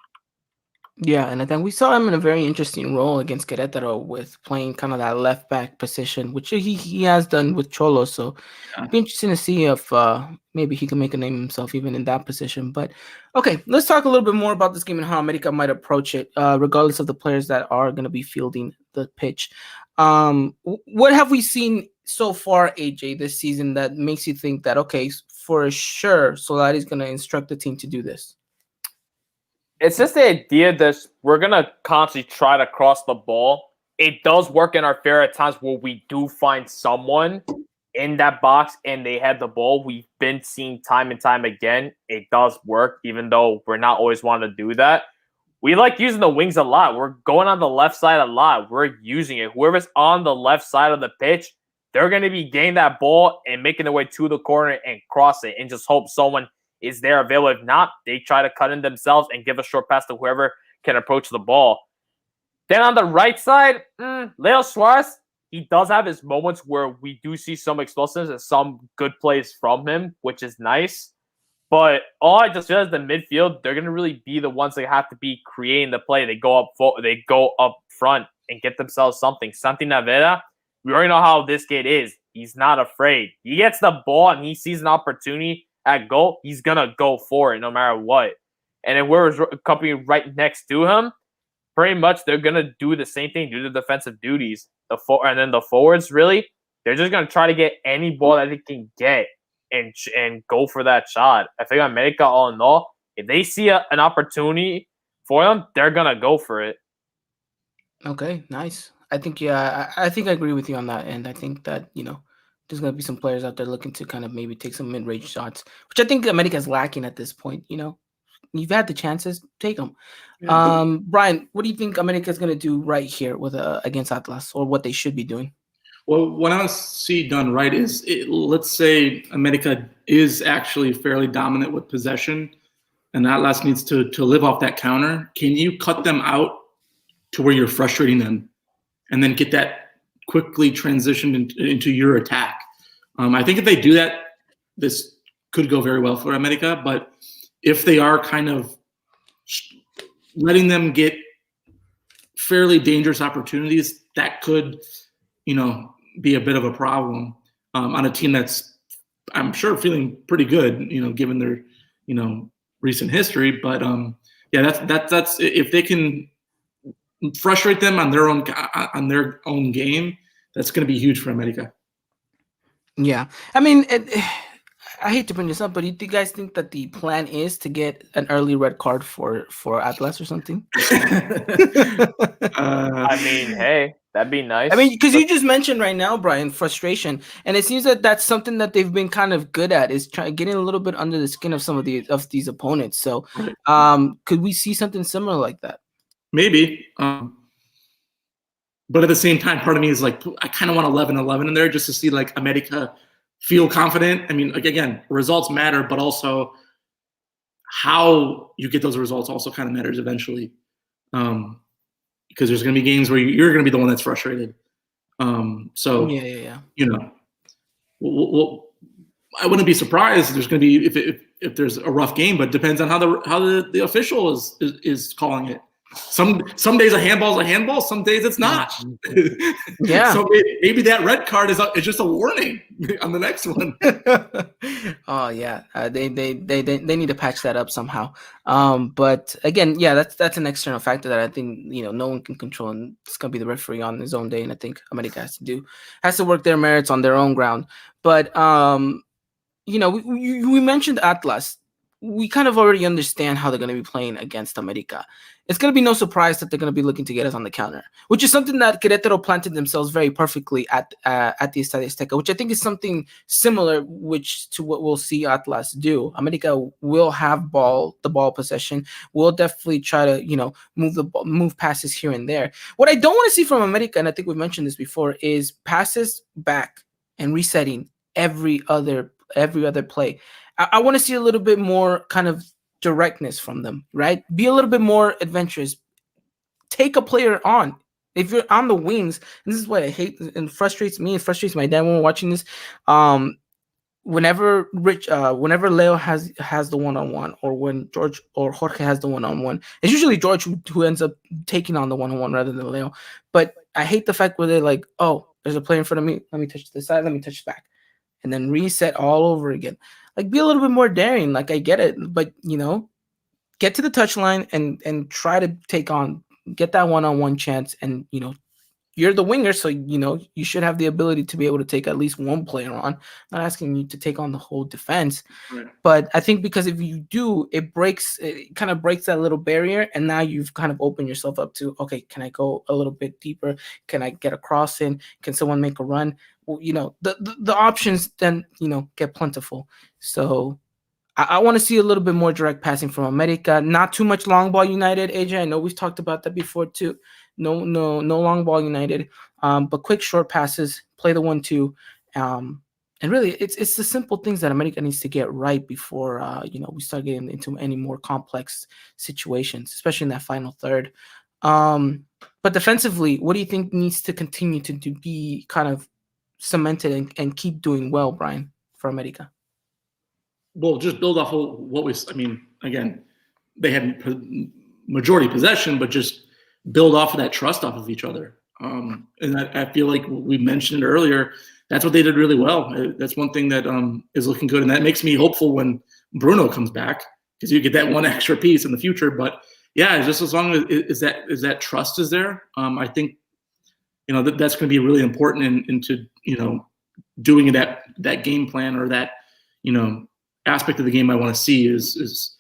Yeah, and I think we saw him in a very interesting role against Querétaro with playing kind of that left back position, which he has done with Cholo. So it'd be interesting to see if maybe he can make a name himself even in that position. But okay, let's talk a little bit more about this game and how America might approach it, regardless of the players that are going to be fielding the pitch. What have we seen so far, AJ, this season that makes you think that, okay, for sure, Solari's going to instruct the team to do this? It's just the idea that we're going to constantly try to cross the ball. It does work in our favor at times where we do find someone in that box and they have the ball. We've been seeing time and time again. It does work, even though we're not always wanting to do that. We like using the wings a lot. We're going on the left side a lot. We're using it. Whoever's on the left side of the pitch, they're going to be getting that ball and making their way to the corner and cross it and just hope someone is there available. If not, they try to cut in themselves and give a short pass to whoever can approach the ball. Then on the right side, Leo Suarez, he does have his moments where we do see some explosives and some good plays from him, which is nice. But all I just feel is the midfield, they're going to really be the ones that have to be creating the play. They go up front and get themselves something. Santi Navera, we already know how this kid is. He's not afraid. He gets the ball and he sees an opportunity at goal, he's going to go for it no matter what. and then whoever's coming right next to him, pretty much they're gonna do the same thing, do the defensive duties. And then the forwards, really, they're just gonna try to get any ball that they can get and go for that shot. I think America, all in all, if they see an opportunity for them, they're gonna go for it. Okay, nice. I think I think I agree with you on that, and I think that there's gonna be some players out there looking to kind of maybe take some mid-range shots, which I think America's lacking at this point. You've had the chances, take them. Yeah. Bryan, what do you think America's gonna do right here with against Atlas, or what they should be doing? Well, what I see done right is, let's say America is actually fairly dominant with possession, and Atlas needs to live off that counter. Can you cut them out to where you're frustrating them, and then get that quickly transitioned into your attack? I think if they do that, this could go very well for America. But if they are kind of letting them get fairly dangerous opportunities, that could, be a bit of a problem on a team that's, I'm sure, feeling pretty good, given their, recent history. But yeah, that's if they can frustrate them on their own game, that's going to be huge for America. Yeah, I mean, I hate to bring this up, but do you guys think that the plan is to get an early red card for Atlas or something? I mean, hey, that'd be nice. I mean, because you just mentioned right now, Bryan, frustration, and it seems that that's something that they've been kind of good at, is getting a little bit under the skin of some of these opponents. So, could we see something similar like that? Maybe, but at the same time, part of me is like, I kind of want 11-11 in there just to see like America feel confident. I mean, like, again, results matter, but also how you get those results also kind of matters eventually. Because there's going to be games where you're going to be the one that's frustrated. So yeah. Well, I wouldn't be surprised if there's going to be if there's a rough game, but it depends on how the official is calling it. Some days a handball is a handball. Some days it's not. Yeah. So maybe that red card is just a warning on the next one. Oh yeah, they need to patch that up somehow. But again, yeah, that's an external factor that I think no one can control, and it's gonna be the referee on his own day. And I think America has to work their merits on their own ground. But we mentioned Atlas. We kind of already understand how they're going to be playing against America. It's going to be no surprise that they're going to be looking to get us on the counter, which is something that Querétaro planted themselves very perfectly at the Estadio Azteca, which I think is something similar to what we'll see Atlas do. America will have the ball possession. We'll definitely try to move passes here and there. What I don't want to see from America, and I think we've mentioned this before, is passes back and resetting every other play. I want to see a little bit more kind of directness from them, right? Be a little bit more adventurous. Take a player on. If you're on the wings, and this is what I hate and frustrates me, it frustrates my dad when we're watching this. Whenever Leo has the one-on-one, or when George or Jorge has the one-on-one, it's usually George who ends up taking on the one-on-one rather than Leo. But I hate the fact where they're like, oh, there's a player in front of me. Let me touch this side. Let me touch back. And then reset all over again. Like, be a little bit more daring. Like, I get it, but get to the touchline and try to get that one-on-one chance. And you're the winger, so you should have the ability to be able to take at least one player on. I'm not asking you to take on the whole defense, right. But I think because if you do, it kind of breaks that little barrier, and now you've kind of opened yourself up to, okay, can I go a little bit deeper? Can I get a cross in? Can someone make a run? Well, the options then get plentiful. So I want to see a little bit more direct passing from America. Not too much long ball United, AJ. I know we've talked about that before too. No long ball United. But quick short passes, play the 1-2. And really, it's the simple things that America needs to get right before we start getting into any more complex situations, especially in that final third. But defensively, what do you think needs to continue to be kind of cemented and keep doing well, Bryan, for America? Well, just build off of again, they had majority possession, but just build off of that trust off of each other. And I feel like we mentioned it earlier, that's what they did really well. That's one thing that is looking good. And that makes me hopeful when Bruno comes back, because you get that one extra piece in the future. But yeah, just as long as that trust is there, I think that's going to be really important into doing that game plan, or that aspect of the game I want to see is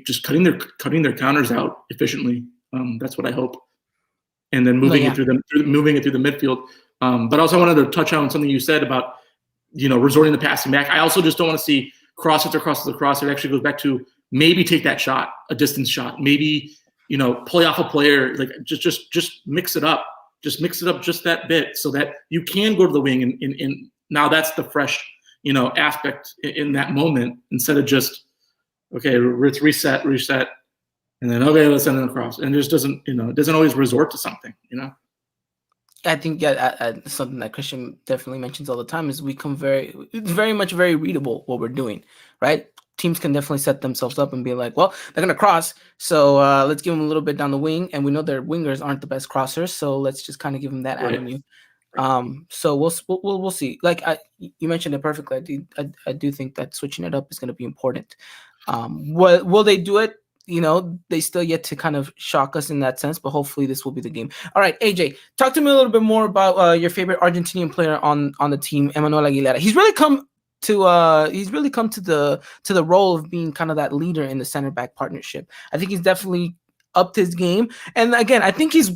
just cutting their counters out efficiently. That's what I hope, and then moving it through the midfield. But also wanted to touch on something you said about resorting to passing back. I also just don't want to see crosses. It actually goes back to maybe take that shot, a distance shot, maybe play off a player, like just mix it up. Just mix it up just that bit so that you can go to the wing and now that's the fresh, aspect in that moment, instead of just, okay, let's reset, and then, okay, let's send it across. And it just doesn't, it doesn't always resort to something, I think something that Christian definitely mentions all the time is we become very much very readable what we're doing, right? Teams can definitely set themselves up and be like, well, they're going to cross, so let's give them a little bit down the wing, and we know their wingers aren't the best crossers, so let's just kind of give them that avenue. So we'll see. Like you mentioned it perfectly. I do think that switching it up is going to be important. Will they do it? They still yet to kind of shock us in that sense, but hopefully this will be the game. All right, AJ, talk to me a little bit more about your favorite Argentinian player on the team, Emmanuel Aguilera. He's really come to the role of being kind of that leader in the center back partnership. I think he's definitely upped his game, and again, I think he's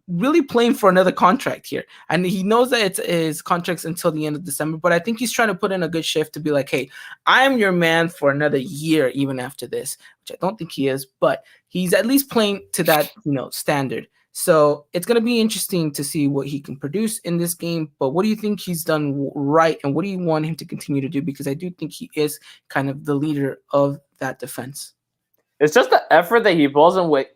really playing for another contract here, and he knows that it's his contract's until the end of December. But I think he's trying to put in a good shift to be like, hey, I am your man for another year, even after this, which I don't think he is, but he's at least playing to that standard. So it's going to be interesting to see what he can produce in this game. But what do you think he's done right, and what do you want him to continue to do? Because I do think he is kind of the leader of that defense. It's just the effort that he pulls in with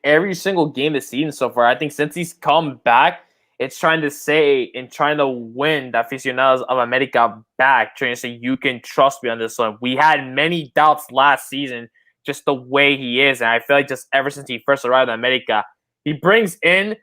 every single game this season so far. I think since he's come back, it's trying to say and trying to win the aficionados of America back, trying to say, you can trust me on this one. We had many doubts last season, just the way he is. And I feel like just ever since he first arrived in America, he brings in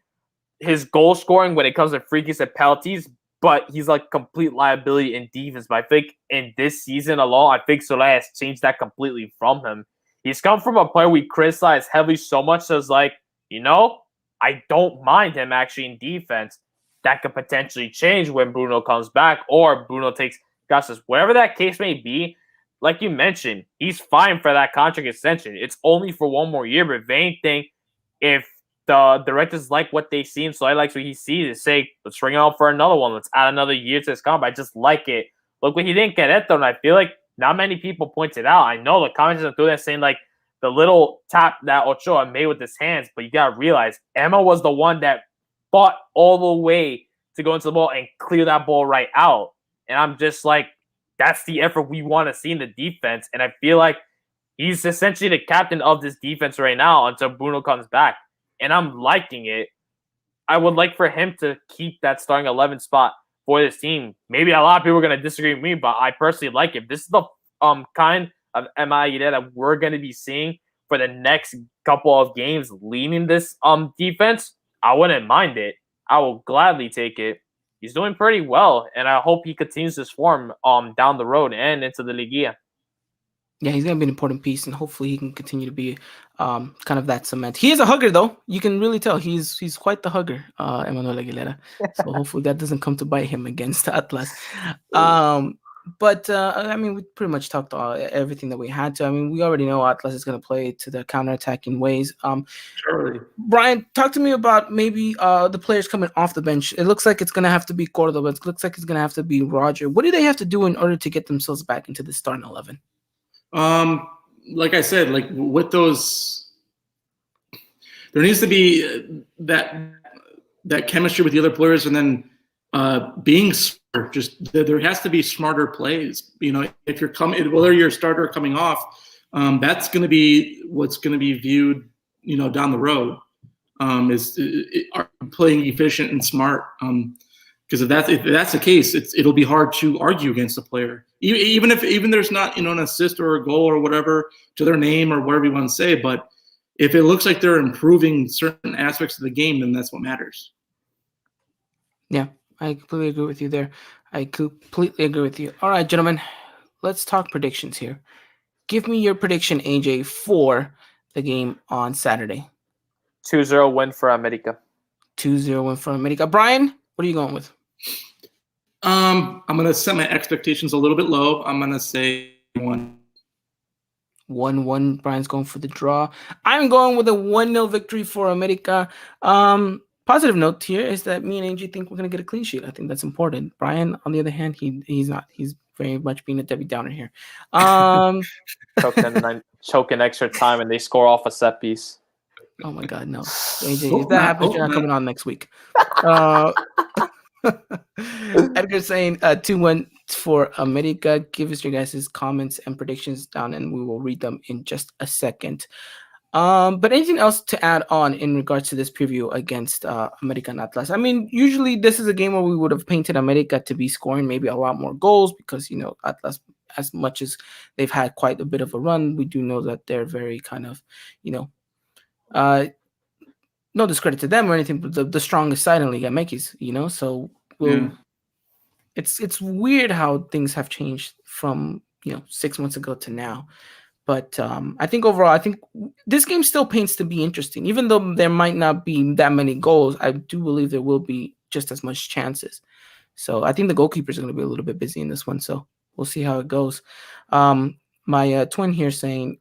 his goal scoring when it comes to free kicks and penalties, but he's like complete liability in defense. But I think in this season alone, I think Soler has changed that completely from him. He's come from a player we criticize heavily so much, so it's like, I don't mind him actually in defense. That could potentially change when Bruno comes back, or Bruno takes Gastos. Whatever that case may be, like you mentioned, he's fine for that contract extension. It's only for one more year, but if anything, if the directors like what they see and Soler likes what he sees, is say, let's bring it out for another one. Let's add another year to his contract. I just like it. Look what he didn't get it, though, and I feel like not many people pointed out. I know the comments are doing that, saying like the little tap that Ochoa made with his hands, but you gotta realize Emma was the one that fought all the way to go into the ball and clear that ball right out. And I'm just like, that's the effort we want to see in the defense. And I feel like he's essentially the captain of this defense right now until Bruno comes back. And I'm liking it. I would like for him to keep that starting 11 spot for this team. Maybe a lot of people are going to disagree with me, but I personally like it. This is the kind of MIA that we're going to be seeing for the next couple of games leading this defense. I wouldn't mind it. I will gladly take it. He's doing pretty well, and I hope he continues this form down the road and into the Liga. Yeah, he's going to be an important piece, and hopefully he can continue to be kind of that cement. He is a hugger, though. You can really tell he's quite the hugger, Emmanuel Aguilera. So hopefully that doesn't come to bite him against Atlas. But I mean, we pretty much talked everything that we had to. I mean, we already know Atlas is going to play to their counterattacking ways. Sure. Bryan, talk to me about maybe the players coming off the bench. It looks like it's going to have to be Cordoba. It looks like it's going to have to be Roger. What do they have to do in order to get themselves back into the starting 11? Like I said, like with those, there needs to be that chemistry with the other players, and then being smart. Just there has to be smarter plays. If you're coming, whether you're a starter or coming off, that's going to be what's going to be viewed, down the road. Is playing efficient and smart. Because if that's the case, it'll be hard to argue against a player, even if there's not an assist or a goal or whatever to their name or whatever you want to say. But if it looks like they're improving certain aspects of the game, then that's what matters. Yeah, I completely agree with you there. I completely agree with you. All right, gentlemen, let's talk predictions here. give me your prediction, AJ, for the game on Saturday. 2-0 win for America. 2-0 win for America. Bryan, what are you going with? I'm gonna set my expectations a little bit low. I'm gonna say 1. 1-1. Bryan's going for the draw. I'm going with a 1-0 victory for America. Positive note here is that me and AJ think we're gonna get a clean sheet. I think that's important. Bryan, on the other hand, he's not. He's very much being a Debbie Downer here. Choking extra time, and they score off a set piece. Oh my God, no, AJ! If that happens, you're not coming on next week. Edgar saying 2-1 for America. Give us your guys' comments and predictions down, and we will read them in just a second. But anything else to add on in regards to this preview against America and Atlas? I mean, usually this is a game where we would have painted America to be scoring maybe a lot more goals because, Atlas, as much as they've had quite a bit of a run, we do know that they're very kind of, no discredit to them or anything, but the strongest side in Liga MX, so it's weird how things have changed from 6 months ago to now. But I think overall, this game still paints to be interesting, even though there might not be that many goals. I do believe there will be just as much chances. So I think the goalkeepers are going to be a little bit busy in this one. So we'll see how it goes. My twin here saying,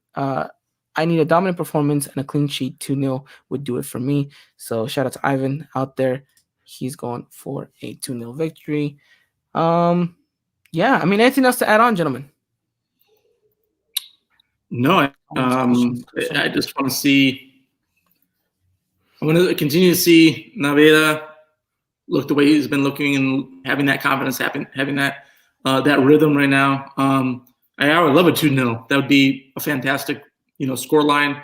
I need a dominant performance and a clean sheet. 2-0 would do it for me. So shout out to Ivan out there. He's going for a 2-0 victory. Anything else to add on, gentlemen? No, I just want to see. I want to continue to see Naveda look the way he's been looking and having that confidence, having that rhythm right now. I would love a 2-0. That would be a fantastic, score line.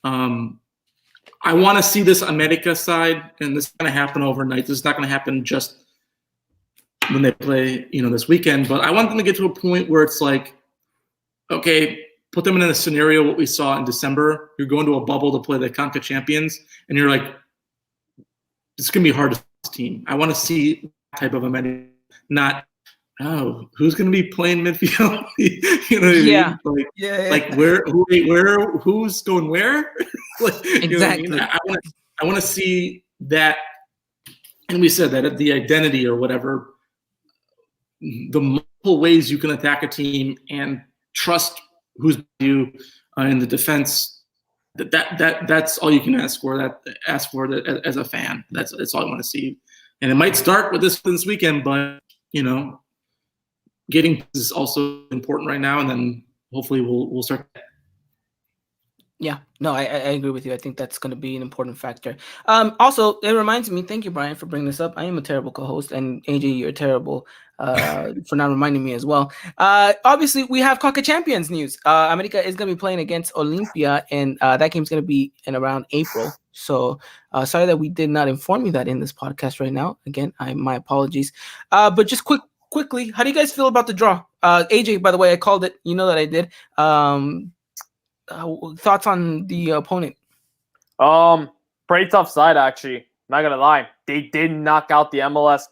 I want to see this America side, and this is going to happen overnight. This is not going to happen just when they play, this weekend. But I want them to get to a point where it's like, okay, put them in a scenario what we saw in December. You're going to a bubble to play the CONCACAF champions, and you're like, it's going to be hard to this team. I want to see that type of America, not who's going to be playing midfield? You know what I mean? Like who's going where? Exactly. I want to see that, and we said that the identity or whatever, the multiple ways you can attack a team and trust who's you in the defense. That's all you can ask for. That as a fan, that's all I want to see. And it might start with this weekend, but getting is also important right now, and then hopefully we'll start. Yeah, no, I agree with you. I think that's going to be an important factor. Also, it reminds me, thank you, Bryan, for bringing this up. I am a terrible co-host, and AJ, you're terrible for not reminding me as well. Obviously, we have CONCACAF Champions news. America is going to be playing against Olympia, and that game's going to be in around April. So sorry that we did not inform you that in this podcast right now. Again, my apologies. But just quickly, how do you guys feel about the draw? AJ, by the way, I called it. You know that I did. Thoughts on the opponent? Pretty tough side, actually. Not gonna lie, they did knock out the MLS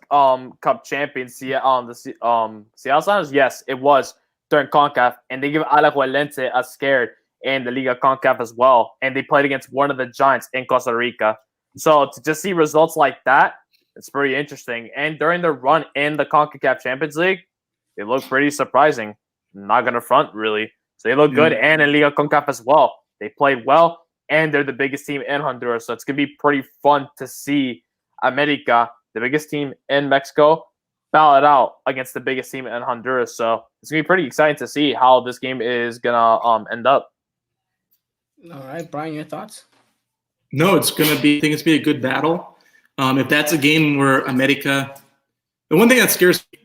Cup champions. The Seattle Sounders. Yes, it was during CONCACAF, and they give Alajuelense a scared in the Liga CONCACAF as well. And they played against one of the giants in Costa Rica. So to just see results like that, it's pretty interesting. And during the run in the CONCACAF Champions League, they look pretty surprising. Not gonna front really. So they look good, and in Liga CONCACAF as well. They played well, and they're the biggest team in Honduras. So it's going to be pretty fun to see America, the biggest team in Mexico, battle it out against the biggest team in Honduras. So it's going to be pretty exciting to see how this game is going to end up. All right, Bryan, your thoughts? No, it's going to be, I think it's going to be a good battle. If that's a game where America, the one thing that scares me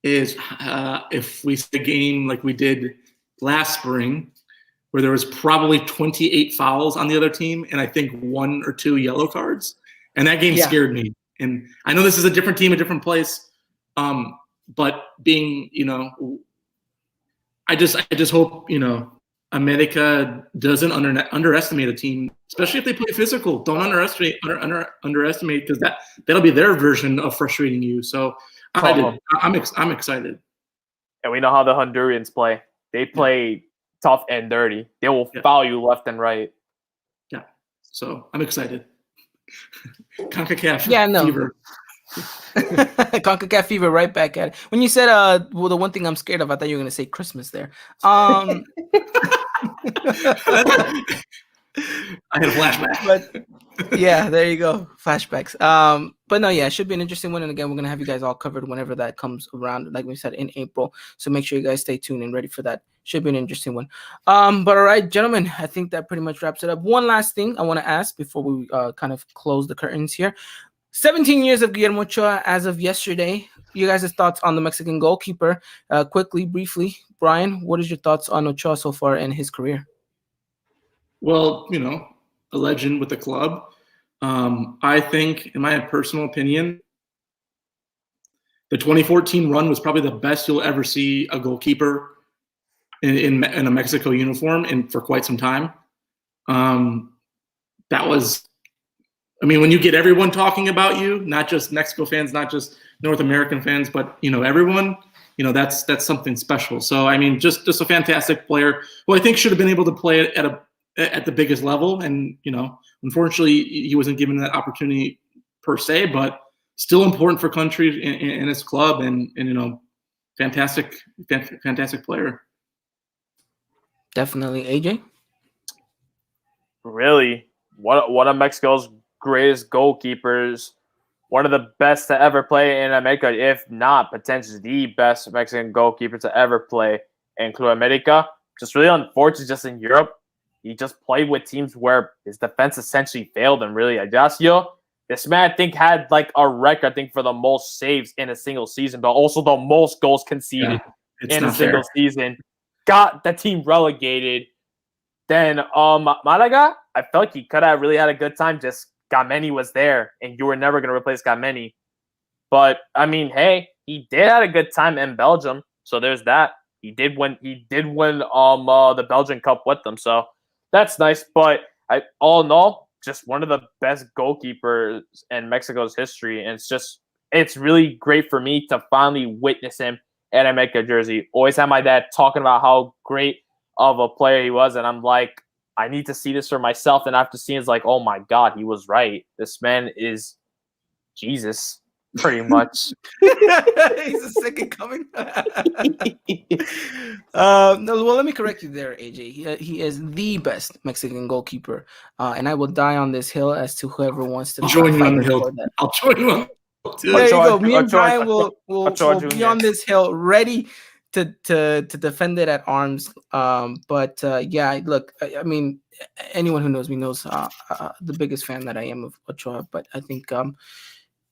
is if we see a game like we did last spring, where there was probably 28 fouls on the other team, and I think 1 or 2 yellow cards, and that game scared me. And I know this is a different team, a different place, but being, I just hope America doesn't underestimate a team, especially if they play physical. Don't underestimate because that'll be their version of frustrating you. So I'm excited. And we know how the Hondurans play. They play tough and dirty. They will foul you left and right. Yeah. So I'm excited. CONCACAF fever. CONCACAF fever right back at it. When you said well, the one thing I'm scared of, I thought you were gonna say Christmas there. I had a flashback. But yeah, there you go. Flashbacks. But no, yeah, it should be an interesting one. And again, we're gonna have you guys all covered whenever that comes around, like we said, in April. So make sure you guys stay tuned and ready for that. Should be an interesting one. But all right, gentlemen, I think that pretty much wraps it up. One last thing I want to ask before we kind of close the curtains here. 17 years of Guillermo Ochoa as of yesterday. You guys' thoughts on the Mexican goalkeeper? Quickly, briefly, Bryan, what is your thoughts on Ochoa so far in his career? Well, you know, a legend with the club. I think, in my personal opinion, the 2014 run was probably the best you'll ever see a goalkeeper in a Mexico uniform for quite some time. That was, I mean, when you get everyone talking about you, not just Mexico fans, not just North American fans, but, you know, everyone, you know, that's something special. So, I mean, just a fantastic player who I think should have been able to play at the biggest level. And, you know, unfortunately, he wasn't given that opportunity per se, but still important for country and his club, and you know, fantastic player. Definitely. AJ? Really, one of Mexico's greatest goalkeepers, one of the best to ever play in America, if not potentially the best Mexican goalkeeper to ever play in Club America. Just really unfortunate, just in Europe. He just played with teams where his defense essentially failed him, really. Ajaccio, this man, I think, had like a record, I think, for the most saves in a single season, but also the most goals conceded in a single season. Got the team relegated. Then Malaga, I felt like he could have really had a good time. Just Gameni was there, and you were never going to replace Gameni. But, I mean, hey, he did have a good time in Belgium, so there's that. He did win the Belgian Cup with them, so that's nice. But all in all, just one of the best goalkeepers in Mexico's history. And it's really great for me to finally witness him in a Mexico jersey. Always had my dad talking about how great of a player he was. And I'm like, I need to see this for myself. And after seeing it's like, oh my God, he was right. This man is Jesus, pretty much. He's a second coming. No, well, let me correct you there, AJ. He is the best Mexican goalkeeper, and I will die on this hill as to whoever wants to join you on the hill. I'll join you on. There you go. Me and Bryan will be on this hill, ready to defend it at arms. But yeah, look, I mean, anyone who knows me knows the biggest fan that I am of Ochoa. But I think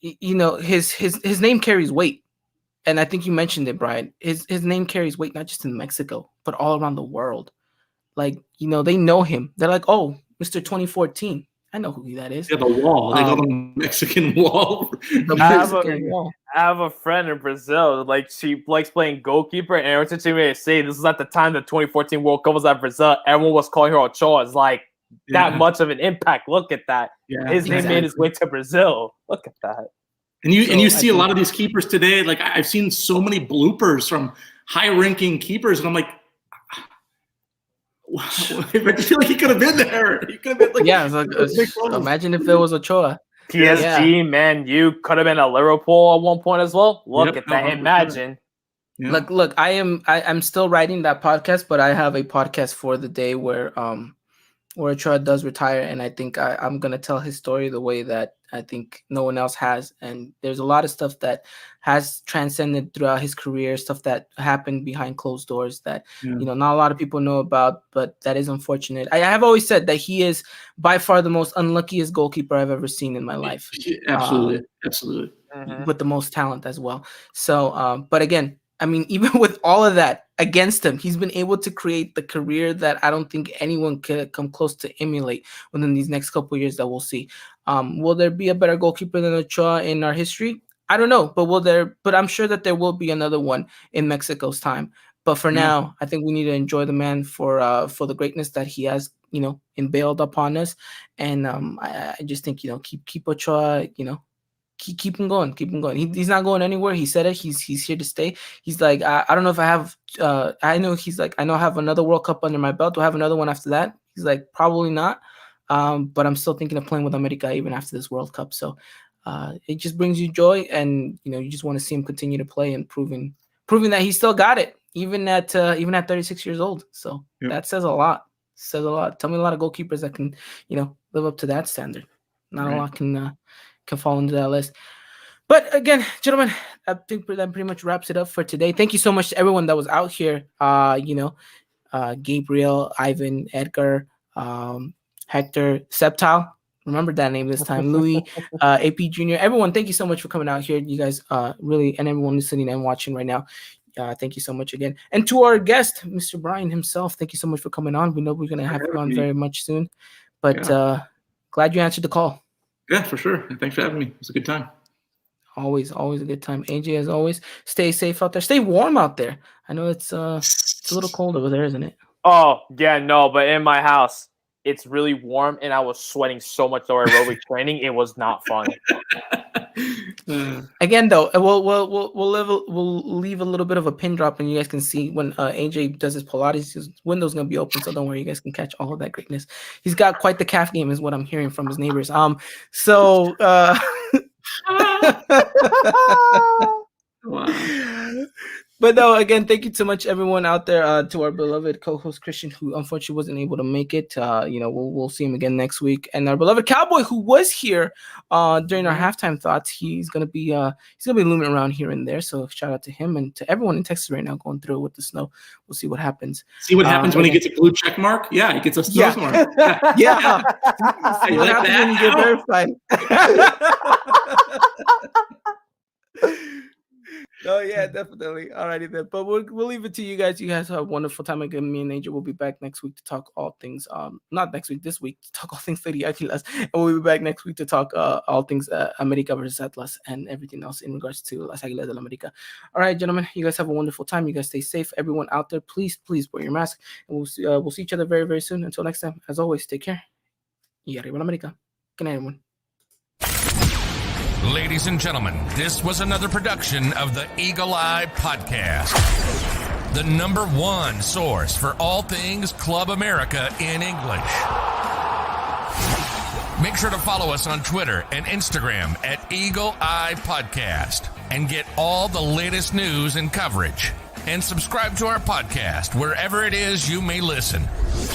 you know, his name carries weight. And I think you mentioned it, Bryan. His name carries weight not just in Mexico, but all around the world. Like, you know, they know him. They're like, oh, Mr. 2014. I know who that is. Yeah, the wall. They call him Mexican Wall. I have a friend in Brazil. Like, she likes playing goalkeeper, and every time she say this was at the time the 2014 World Cup was at Brazil, everyone was calling her Ochoa. It's like that much of an impact. Look at that. Yeah, his name made his way to Brazil. Look at that. And you see a lot of these keepers today. Like, I've seen so many bloopers from high-ranking keepers, and I'm like, wow, I feel like he could have been there. He could have been like, imagine if it was Ochoa. PSG, man, you could have been at Liverpool at one point as well. Look at that. Imagine. Yeah. Look, I'm still writing that podcast, but I have a podcast for the day where Ochoa does retire, and I think I'm gonna tell his story the way that I think no one else has. And there's a lot of stuff that has transcended throughout his career, stuff that happened behind closed doors that you know not a lot of people know about, but that is unfortunate. I have always said that he is by far the most unluckiest goalkeeper I've ever seen in my life. Absolutely. With the most talent as well. So, but again, I mean, even with all of that against him, he's been able to create the career that I don't think anyone could come close to emulate within these next couple of years that we'll see. Will there be a better goalkeeper than Ochoa in our history? I don't know, but I'm sure that there will be another one in Mexico's time. But for now, I think we need to enjoy the man for the greatness that he has, you know, unveiled upon us. And I just think, you know, keep Ochoa, you know, keep him going. He's not going anywhere. He said it. He's here to stay. He's like, I don't know if I have. I know he's like, I know I have another World Cup under my belt. Do I have another one after that? He's like, probably not. But I'm still thinking of playing with America even after this World Cup. So it just brings you joy, and you just want to see him continue to play and proving that he still got it, even at 36 years old. So that says a lot. Tell me a lot of goalkeepers that can live up to that standard. Not a lot can fall into that list. But again, gentlemen, I think that pretty much wraps it up for today. Thank you so much to everyone that was out here. Gabriel, Ivan, Edgar, Hector, Septile. Remember that name this time. Louis, AP Jr. Everyone, thank you so much for coming out here. You guys really, and everyone listening and watching right now. Thank you so much again. And to our guest, Mr. Bryan himself, thank you so much for coming on. We know we're going to have you on very much soon. But glad you answered the call. Yeah, for sure. And thanks for having me. It was a good time. Always a good time. AJ, as always, stay safe out there. Stay warm out there. I know it's a little cold over there, isn't it? Oh, yeah, no, but in my house, it's really warm, and I was sweating so much during aerobic training. It was not fun. Again, though, we'll leave a little bit of a pin drop, and you guys can see when AJ does his Pilates. His window's gonna be open, so don't worry, you guys can catch all of that greatness. He's got quite the calf game, is what I'm hearing from his neighbors. So. Wow. But no, again, thank you so much, everyone out there. To our beloved co-host Christian, who unfortunately wasn't able to make it. We'll see him again next week. And our beloved Cowboy, who was here during our halftime thoughts, he's gonna be looming around here and there. So shout out to him and to everyone in Texas right now going through with the snow. We'll see what happens. See what happens when he gets a blue check mark. Yeah, he gets a snow mark. Yeah. See what happens when you get verified. Oh yeah, definitely. Alrighty then. But we'll leave it to you guys. You guys have a wonderful time again. Me and Angel will be back next week to talk all things. Not next week, this week to talk all things Lady Aquilas, and we'll be back next week to talk all things America versus Atlas and everything else in regards to Las Águilas del América. All right, gentlemen. You guys have a wonderful time. You guys stay safe. Everyone out there, please wear your mask. And we'll see each other very, very soon. Until next time, as always, take care. Y arriba la América. Good night, everyone. Ladies and gentlemen, this was another production of the Eagle Eye Podcast, the #1 source for all things Club America in English. Make sure to follow us on Twitter and Instagram at Eagle Eye Podcast and get all the latest news and coverage. And subscribe to our podcast wherever it is you may listen.